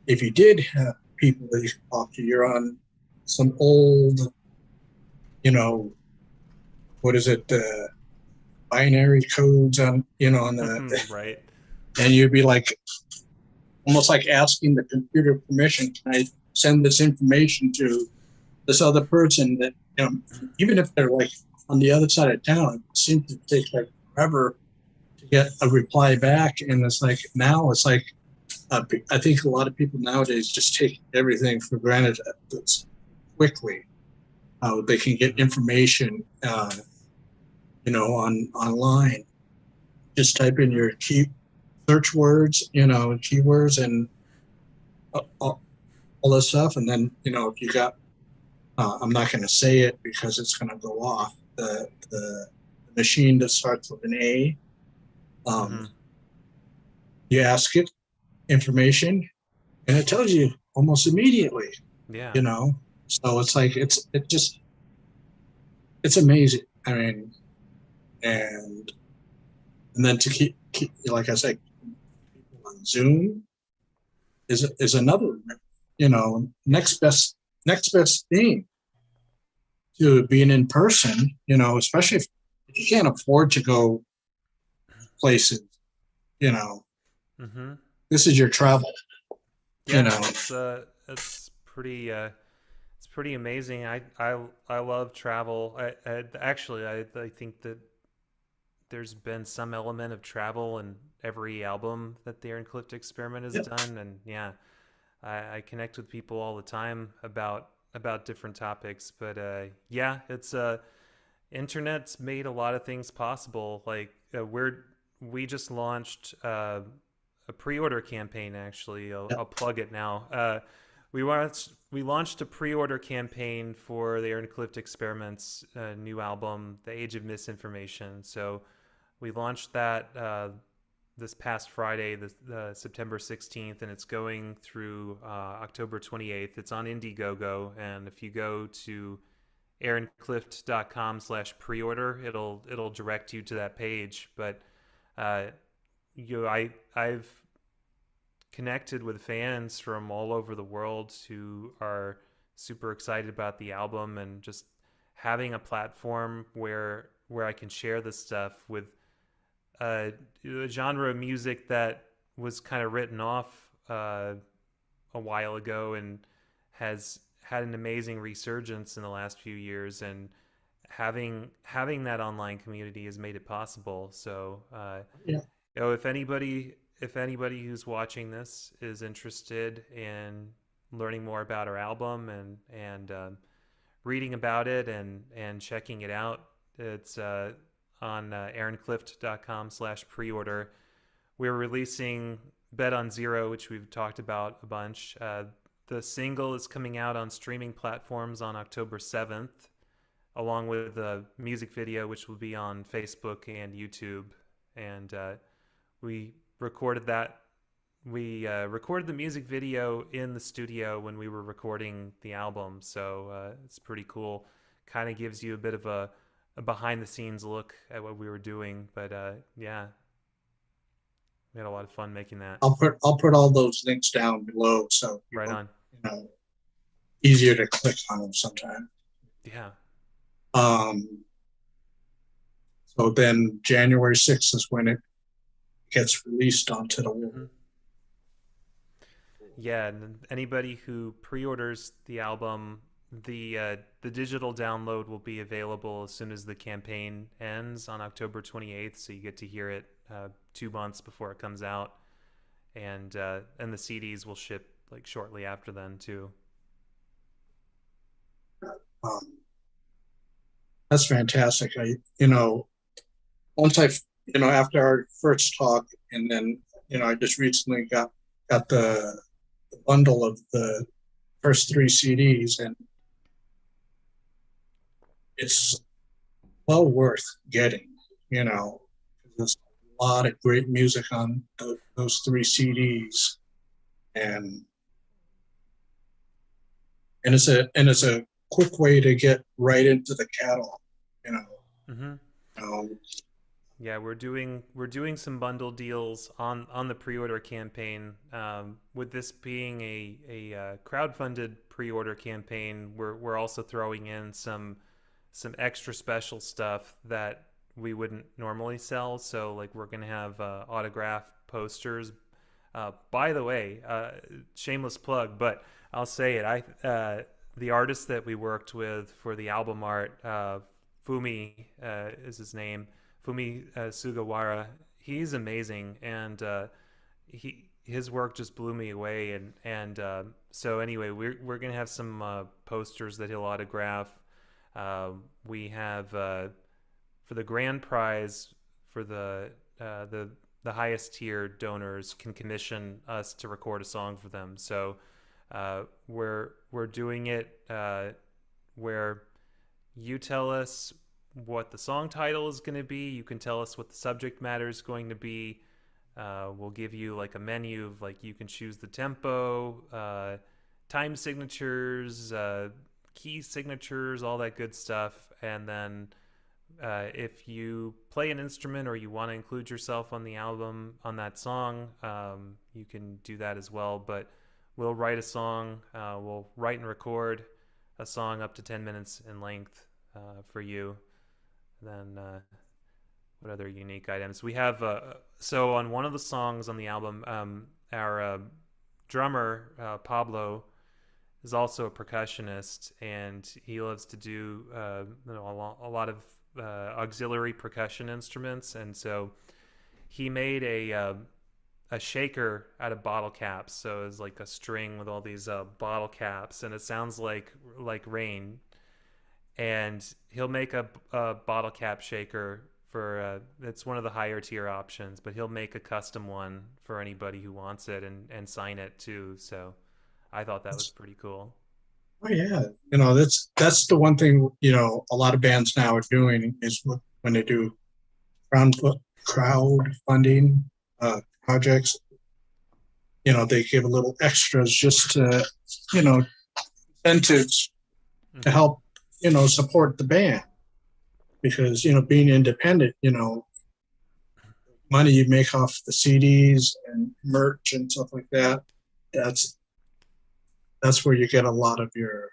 [SPEAKER 1] if you did have people that you could talk to, you're on some old, you know, what is it, binary codes on
[SPEAKER 2] Right.
[SPEAKER 1] and you'd be like, almost like asking the computer permission, can I send this information to this other person that, even if they're like on the other side of town, it seems to take like forever to get a reply back. And it's like, now it's like, I think a lot of people nowadays just take everything for granted quickly. They can get
[SPEAKER 2] Mm-hmm.
[SPEAKER 1] information, on online. Just type in
[SPEAKER 2] Mm-hmm.
[SPEAKER 1] your key search words, keywords, and all this stuff. And then, if you got, I'm not going to say it because it's going to go off. The machine that starts with an A, um,
[SPEAKER 2] Mm-hmm.
[SPEAKER 1] you ask it information, and it tells you almost immediately.
[SPEAKER 2] Yeah.
[SPEAKER 1] You know, so it's like it's amazing. I mean, and and then to keep like I said, people on Zoom is another, next best thing to being in person, especially if you can't afford to go places, you know,
[SPEAKER 2] Mm-hmm.
[SPEAKER 1] this is your travel, you
[SPEAKER 2] Yeah,
[SPEAKER 1] know.
[SPEAKER 2] it's pretty amazing. I love travel. I think that there's been some element of travel in every album that the Aaron Clift Experiment has
[SPEAKER 1] Yeah,
[SPEAKER 2] done, and yeah, I connect with people all the time about different topics. But yeah, it's internet's made a lot of things possible. Like we just launched a pre-order campaign. Actually,
[SPEAKER 1] yeah,
[SPEAKER 2] I'll plug it now. We launched a pre-order campaign for the Aaron Clift Experiment's new album, The Age of Misinformation. So we launched that this past Friday, September 16th, and it's going through October 28th. It's on Indiegogo, and if you go to aaronclift.com/pre-order, it'll direct you to that page. But uh, I've connected with fans from all over the world who are super excited about the album, and just having a platform where I can share this stuff with uh, a genre of music that was kind of written off a while ago and has had an amazing resurgence in the last few years, and having that online community has made it possible. So
[SPEAKER 1] yeah,
[SPEAKER 2] if anybody who's watching this is interested in learning more about our album and reading about it and checking it out, it's on aaronclift.com/pre-order. We're releasing Bet on Zero, which we've talked about a bunch. The single is coming out on streaming platforms on October 7th, along with the music video, which will be on Facebook and YouTube. And we recorded that. We recorded the music video in the studio when we were recording the album, so it's pretty cool. Kind of gives you a bit of a behind the scenes look at what we were doing. But yeah, we had a lot of fun making that.
[SPEAKER 1] I'll put all those links down below so
[SPEAKER 2] Right
[SPEAKER 1] people,
[SPEAKER 2] on.
[SPEAKER 1] easier to click on them sometime.
[SPEAKER 2] Yeah.
[SPEAKER 1] Um, so then January 6th is when it gets released onto the wall.
[SPEAKER 2] Mm-hmm. Yeah, and anybody who pre-orders the album, the digital download will be available as soon as the campaign ends on October 28th. So you get to hear it 2 months before it comes out, and the CDs will ship like shortly after then too.
[SPEAKER 1] Um, that's fantastic. Once after our first talk, and then I just recently got the bundle of the first three CDs, and it's well worth getting. There's a lot of great music on those three CDs, and it's a quick way to get right into the catalog. You know,
[SPEAKER 2] Mm-hmm.
[SPEAKER 1] um,
[SPEAKER 2] Yeah, we're doing some bundle deals on the pre-order campaign. With this being a crowdfunded pre-order campaign, we're also throwing in some extra special stuff that we wouldn't normally sell. So like we're gonna have autograph posters. By the way, shameless plug, but I'll say it. The artist that we worked with for the album art, Fumi is his name, Fumi Sugawara. He's amazing, and his work just blew me away. And so anyway, we're gonna have some posters that he'll autograph. We have for the grand prize for the highest tier donors can commission us to record a song for them. So we're doing it where you tell us what the song title is going to be. You can tell us what the subject matter is going to be. We'll give you like a menu of like you can choose the tempo, time signatures, key signatures, all that good stuff. And then if you play an instrument or you want to include yourself on the album on that song, you can do that as well. But we'll write a song. We'll write and record a song up to 10 minutes in length for you. Then what other unique items we have? So on one of the songs on the album, our drummer Pablo is also a percussionist, and he loves to do a lot of auxiliary percussion instruments. And so he made a shaker out of bottle caps. So it's like a string with all these bottle caps, and it sounds like rain. And he'll make a bottle cap shaker for it's one of the higher tier options, but he'll make a custom one for anybody who wants it and sign it too. So I thought that was pretty cool.
[SPEAKER 1] oh yeah, that's the one thing a lot of bands now are doing is when they do crowd crowdfunding projects. They give a little extras just to you know incentives to
[SPEAKER 2] Mm-hmm.
[SPEAKER 1] help support the band, because being independent, money you make off the CDs and merch and stuff like that, that's that's where you get a lot of the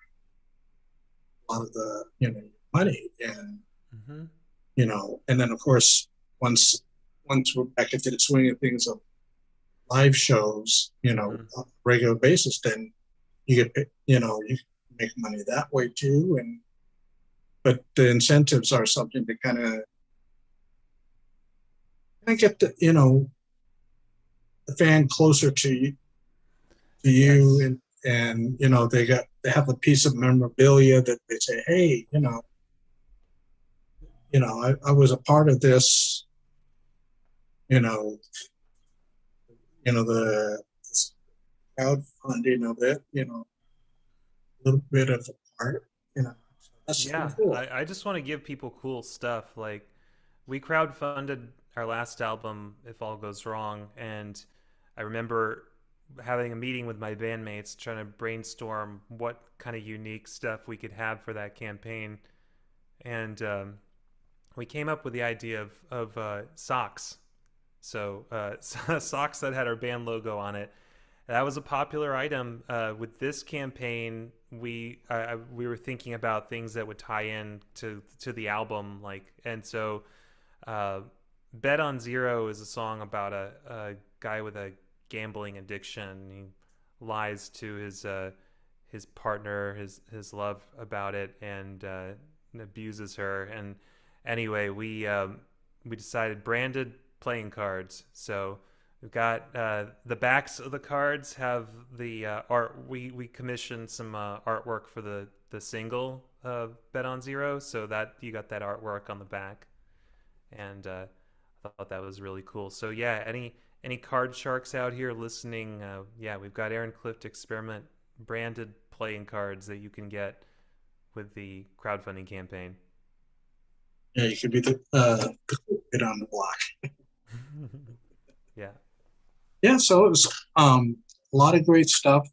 [SPEAKER 1] money. And
[SPEAKER 2] Mm-hmm.
[SPEAKER 1] and then of course once we're back into the swing of things of live shows,
[SPEAKER 2] Mm-hmm.
[SPEAKER 1] on a regular basis, then you make money that way too. And but the incentives are something to kind of get the fan closer to you,
[SPEAKER 2] Yes.
[SPEAKER 1] and they have a piece of memorabilia that they say, hey, I was a part of this, you know the crowdfunding of it, a little bit of a part. That's
[SPEAKER 2] Yeah,
[SPEAKER 1] pretty cool.
[SPEAKER 2] I just want to give people cool stuff. Like, we crowdfunded our last album, If All Goes Wrong, and I remember having a meeting with my bandmates trying to brainstorm what kind of unique stuff we could have for that campaign. And we came up with the idea of socks. So, socks that had our band logo on it. That was a popular item. With this campaign, we were thinking about things that would tie in to the album, like, and so uh, "Bet on Zero" is a song about a guy with a gambling addiction. He lies to his partner, his love about it, and abuses her. And anyway, we decided branded playing cards. So we've got the backs of the cards have the art. We commissioned some artwork for the single Bet on Zero, so that you got that artwork on the back, and I thought that was really cool. So yeah, any card sharks out here listening? Yeah, we've got Aaron Clift Experiment branded playing cards that you can get with the crowdfunding campaign.
[SPEAKER 1] Yeah, you could be the cool kid on the block.
[SPEAKER 2] Yeah.
[SPEAKER 1] Yeah, so it was a lot of great stuff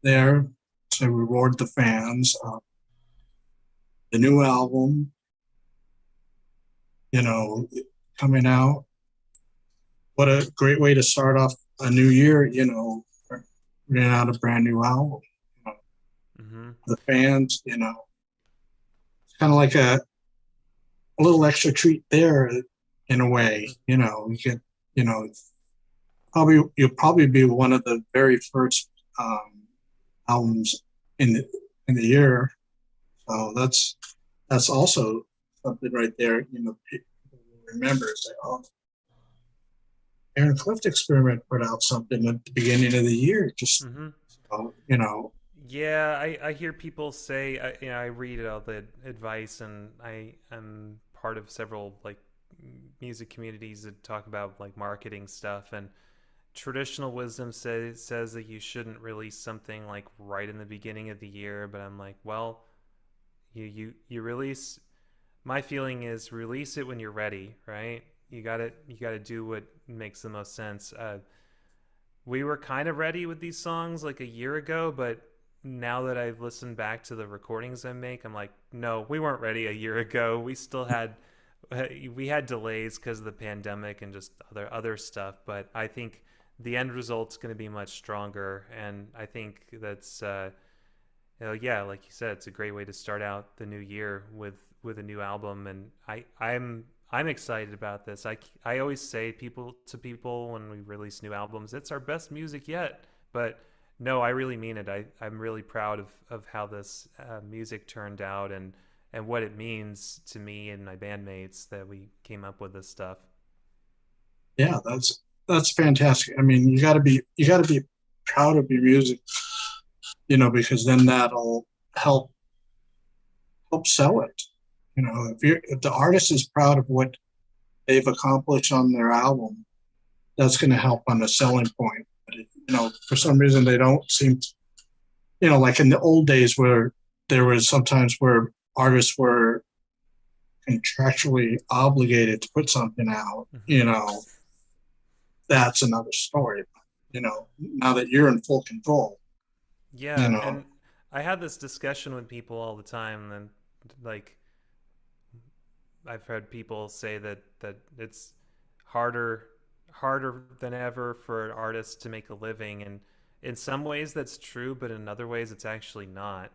[SPEAKER 1] there to reward the fans. The new album, you know, coming out. What a great way to start off a new year, bringing out a brand new album. You know,
[SPEAKER 2] Mm-hmm.
[SPEAKER 1] the fans, it's kind of like a little extra treat there in a way. You get, you know, you'll probably be one of the very first albums in the year. So that's also something right there. People will remember, say, oh, Aaron Clift Experiment put out something at the beginning of the year. Just
[SPEAKER 2] Mm-hmm.
[SPEAKER 1] so, you know,
[SPEAKER 2] Yeah, I hear people say, I read all the advice, and I am part of several like music communities that talk about like marketing stuff, and traditional wisdom says that you shouldn't release something like right in the beginning of the year. But I'm like, well, you release. My feeling is release it when you're ready, right? You got to do what makes the most sense. We were kind of ready with these songs like a year ago, but now that I've listened back to the recordings I make, I'm like, no, we weren't ready a year ago. We had delays because of the pandemic and just other stuff, but I think the end result's going to be much stronger, and I think that's yeah, like you said, it's a great way to start out the new year with a new album, and I'm excited about this. I always say people when we release new albums, it's our best music yet. But no, I really mean it. I'm really proud of how this music turned out, and what it means to me and my bandmates that we came up with this stuff.
[SPEAKER 1] yeah, that's fantastic. I mean, you got to be proud of your music, because then that'll help help sell it. If the artist is proud of what they've accomplished on their album, that's going to help on the selling point. But for some reason they don't seem to, like in the old days where there was sometimes where artists were contractually obligated to put something out,
[SPEAKER 2] Hmm.
[SPEAKER 1] that's another story. Now that you're in full control, you
[SPEAKER 2] Yeah,
[SPEAKER 1] know,
[SPEAKER 2] and I had this discussion with people all the time, and like I've heard people say that it's harder harder than ever for an artist to make a living, and in some ways that's true, but in other ways it's actually not.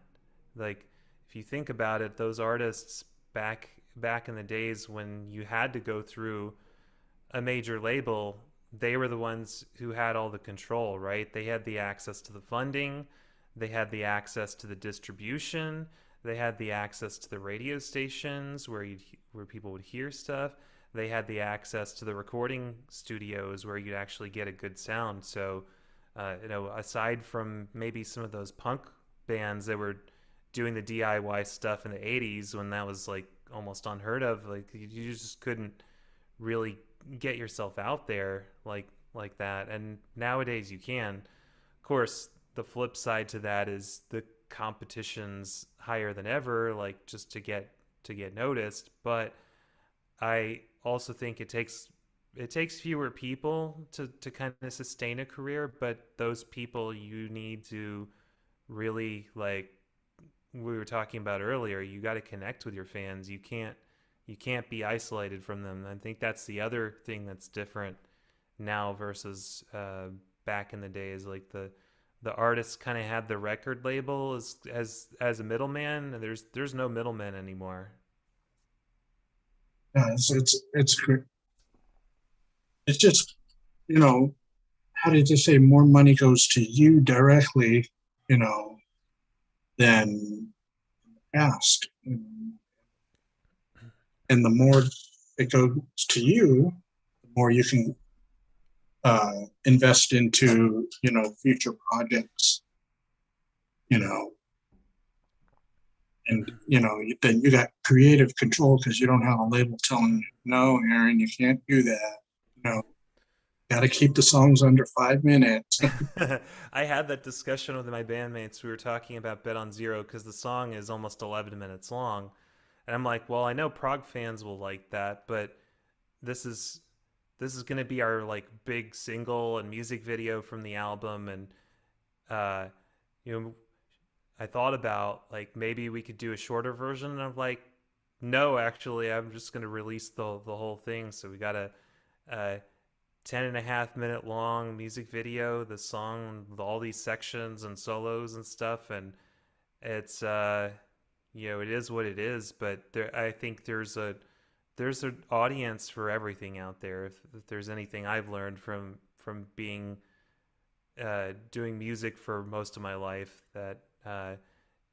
[SPEAKER 2] Like, if you think about it, those artists back in the days when you had to go through a major label, they were the ones who had all the control, right? They had the access to the funding, they had the access to the distribution, they had the access to the radio stations where people would hear stuff. They had the access to the recording studios where you'd actually get a good sound. So, aside from maybe some of those punk bands that were doing the DIY stuff in the 80s when that was like almost unheard of, like you just couldn't really get yourself out there like that. And nowadays you can. Of course, the flip side to that is the competition's higher than ever, like just to get noticed. But I also think it takes fewer people to kind of sustain a career, but those people you need to really, like we were talking about earlier, you got to connect with your fans. You can't be isolated from them. I think that's the other thing that's different now versus back in the days. Like the artists kind of had the record label as a middleman, and there's no middleman anymore.
[SPEAKER 1] Yeah, it's just, you know, how did you say more money goes to you directly, you know, than past. And the more it goes to you, the more you can invest into, you know, future projects, you know, and, you know, then you got creative control because you don't have a label telling you, no, Aaron, you can't do that. You know, got to keep the songs under 5 minutes.
[SPEAKER 2] I had that discussion with my bandmates. We were talking about Bet on Zero because the song is almost 11 minutes long. And I'm like, well, I know prog fans will like that, but this is this is going to be our like big single and music video from the album. And uh you know, I thought about like maybe we could do a shorter version, and I'm like, no, actually, I'm just going to release the whole thing. So we got a 10.5 minute long music video, the song with all these sections and solos and stuff. And it's you know, it is what it is. But I think there's an audience for everything out there. If there's anything I've learned from being doing music for most of my life, that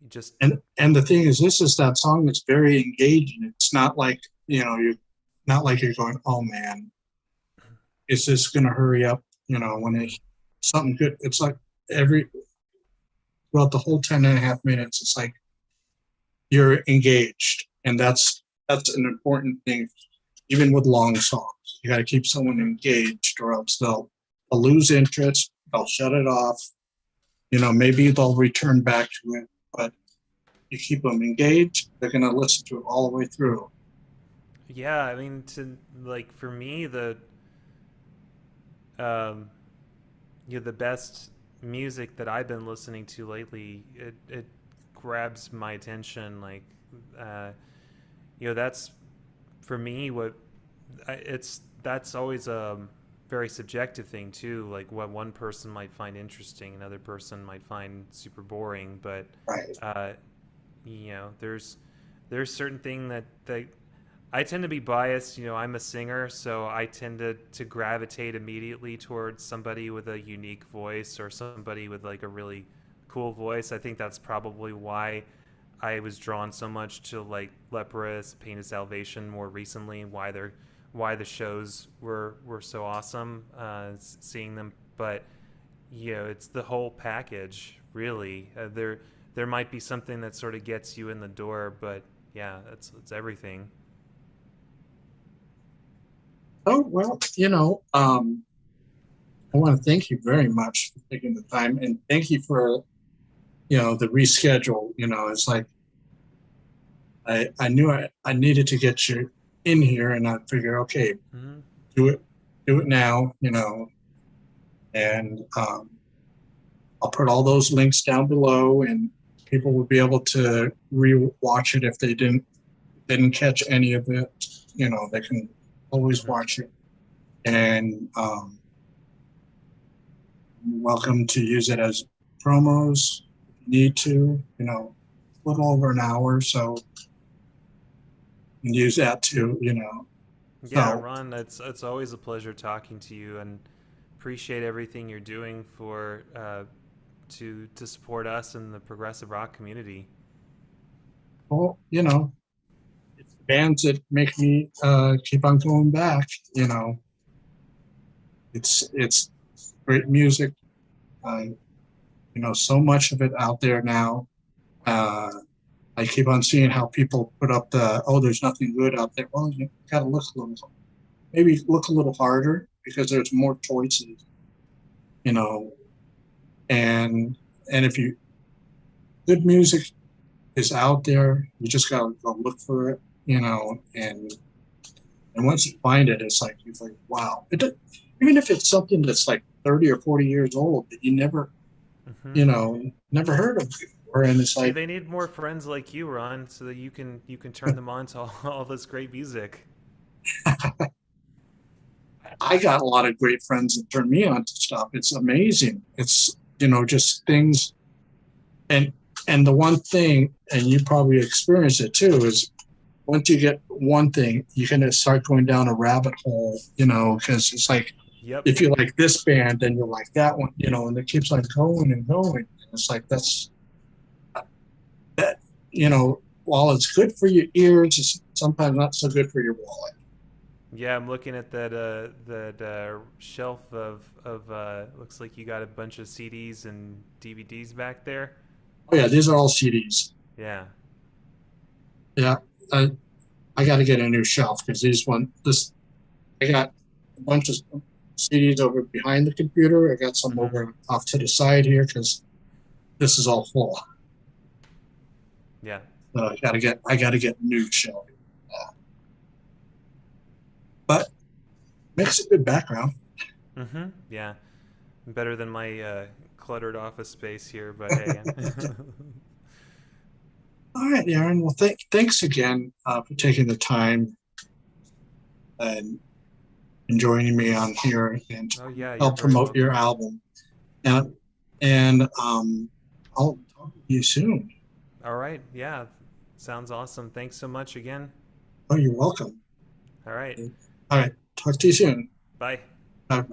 [SPEAKER 2] just
[SPEAKER 1] And the thing is, this is that song that's very engaging. It's not like, you know, you're not like you're going, oh man, is this going to hurry up? You know, when it's something good, it's like every throughout the whole 10.5 minutes, it's like you're engaged, and that's an important thing. Even with long songs, you got to keep someone engaged, or else they'll lose interest. They'll shut it off. You know, maybe they'll return back to it, but you keep them engaged, they're going to listen to it all the way through.
[SPEAKER 2] yeah, I mean, to like for me, um you know, the best music that I've been listening to lately, it grabs my attention. Like, uh, you know, that's for me what it's that's always a very subjective thing too. Like what one person might find interesting, another person might find super boring. But
[SPEAKER 1] Right.
[SPEAKER 2] uh, you know, there's certain thing that I tend to be biased. You know, I'm a singer, so I tend to gravitate immediately towards somebody with a unique voice or somebody with like a really cool voice. I think that's probably why I was drawn so much to like Leprous, Pain of Salvation more recently. Why the shows were so awesome, seeing them. But you know, it's the whole package, really. There might be something that sort of gets you in the door, but yeah, it's everything.
[SPEAKER 1] Oh, well, I want to thank you very much for taking the time, and thank you for, you know, the reschedule. You know, it's like I knew I needed to get you in here, and I figure, okay,
[SPEAKER 2] Mm-hmm.
[SPEAKER 1] do it, do it now, you know, and I'll put all those links down below, and people will be able to re-watch it if they didn't catch any of it. You know, they can always
[SPEAKER 2] Mm-hmm.
[SPEAKER 1] watch it, and welcome to use it as promos if you need to. You know, a little over an hour, so you can use that too. You know,
[SPEAKER 2] Yeah,
[SPEAKER 1] so
[SPEAKER 2] Ron, it's always a pleasure talking to you, and appreciate everything you're doing for to support us in the progressive rock community.
[SPEAKER 1] well, you know, it's the bands that make me keep on going back. You know, it's great music. You know, so much of it out there now. Uh, I keep on seeing how people put up the, oh, there's nothing good out there. Well, you got to look a little, maybe look a little harder because there's more choices, you know, and if you good music is out there. You just gotta go look for it, and once you find it, it's like you're like, wow. Even if it's something that's like 30 or 40 years old that you never,
[SPEAKER 2] Hmm.
[SPEAKER 1] never heard of before, and it's
[SPEAKER 2] See,
[SPEAKER 1] like
[SPEAKER 2] they need more friends like you, Ron, so that you can turn them on to all this great music.
[SPEAKER 1] I got a lot of great friends that turn me on to stuff. It's amazing. It's just things, and the one thing, and you probably experience it too, is once you get one thing, you can start going down a rabbit hole, because it's like
[SPEAKER 2] Yep.
[SPEAKER 1] if you like this band, then you like that one, and it keeps on going and going. And it's like that's that, while it's good for your ears, it's sometimes not so good for your wallet.
[SPEAKER 2] Yeah, I'm looking at that shelf of looks like you got a bunch of CDs and DVDs back there.
[SPEAKER 1] Oh yeah, these are all CDs.
[SPEAKER 2] Yeah.
[SPEAKER 1] Yeah, I, I got to get a new shelf because this I got a bunch of CDs over behind the computer. I got some
[SPEAKER 2] Mm-hmm.
[SPEAKER 1] over off to the side here because this is all full.
[SPEAKER 2] Yeah.
[SPEAKER 1] So I got to get new shelving. But makes a good background.
[SPEAKER 2] Mm-hmm. Yeah. Better than my cluttered office space here, but hey.
[SPEAKER 1] All right, Aaron. Well, thanks again for taking the time and joining me on here and
[SPEAKER 2] Oh yeah, you're
[SPEAKER 1] help
[SPEAKER 2] very
[SPEAKER 1] promote your
[SPEAKER 2] welcome.
[SPEAKER 1] album. And I'll talk to you soon.
[SPEAKER 2] All right. Yeah. Sounds awesome. Thanks so much again.
[SPEAKER 1] Oh, you're welcome.
[SPEAKER 2] All right.
[SPEAKER 1] All right. Talk to you soon.
[SPEAKER 2] Bye.
[SPEAKER 1] Bye.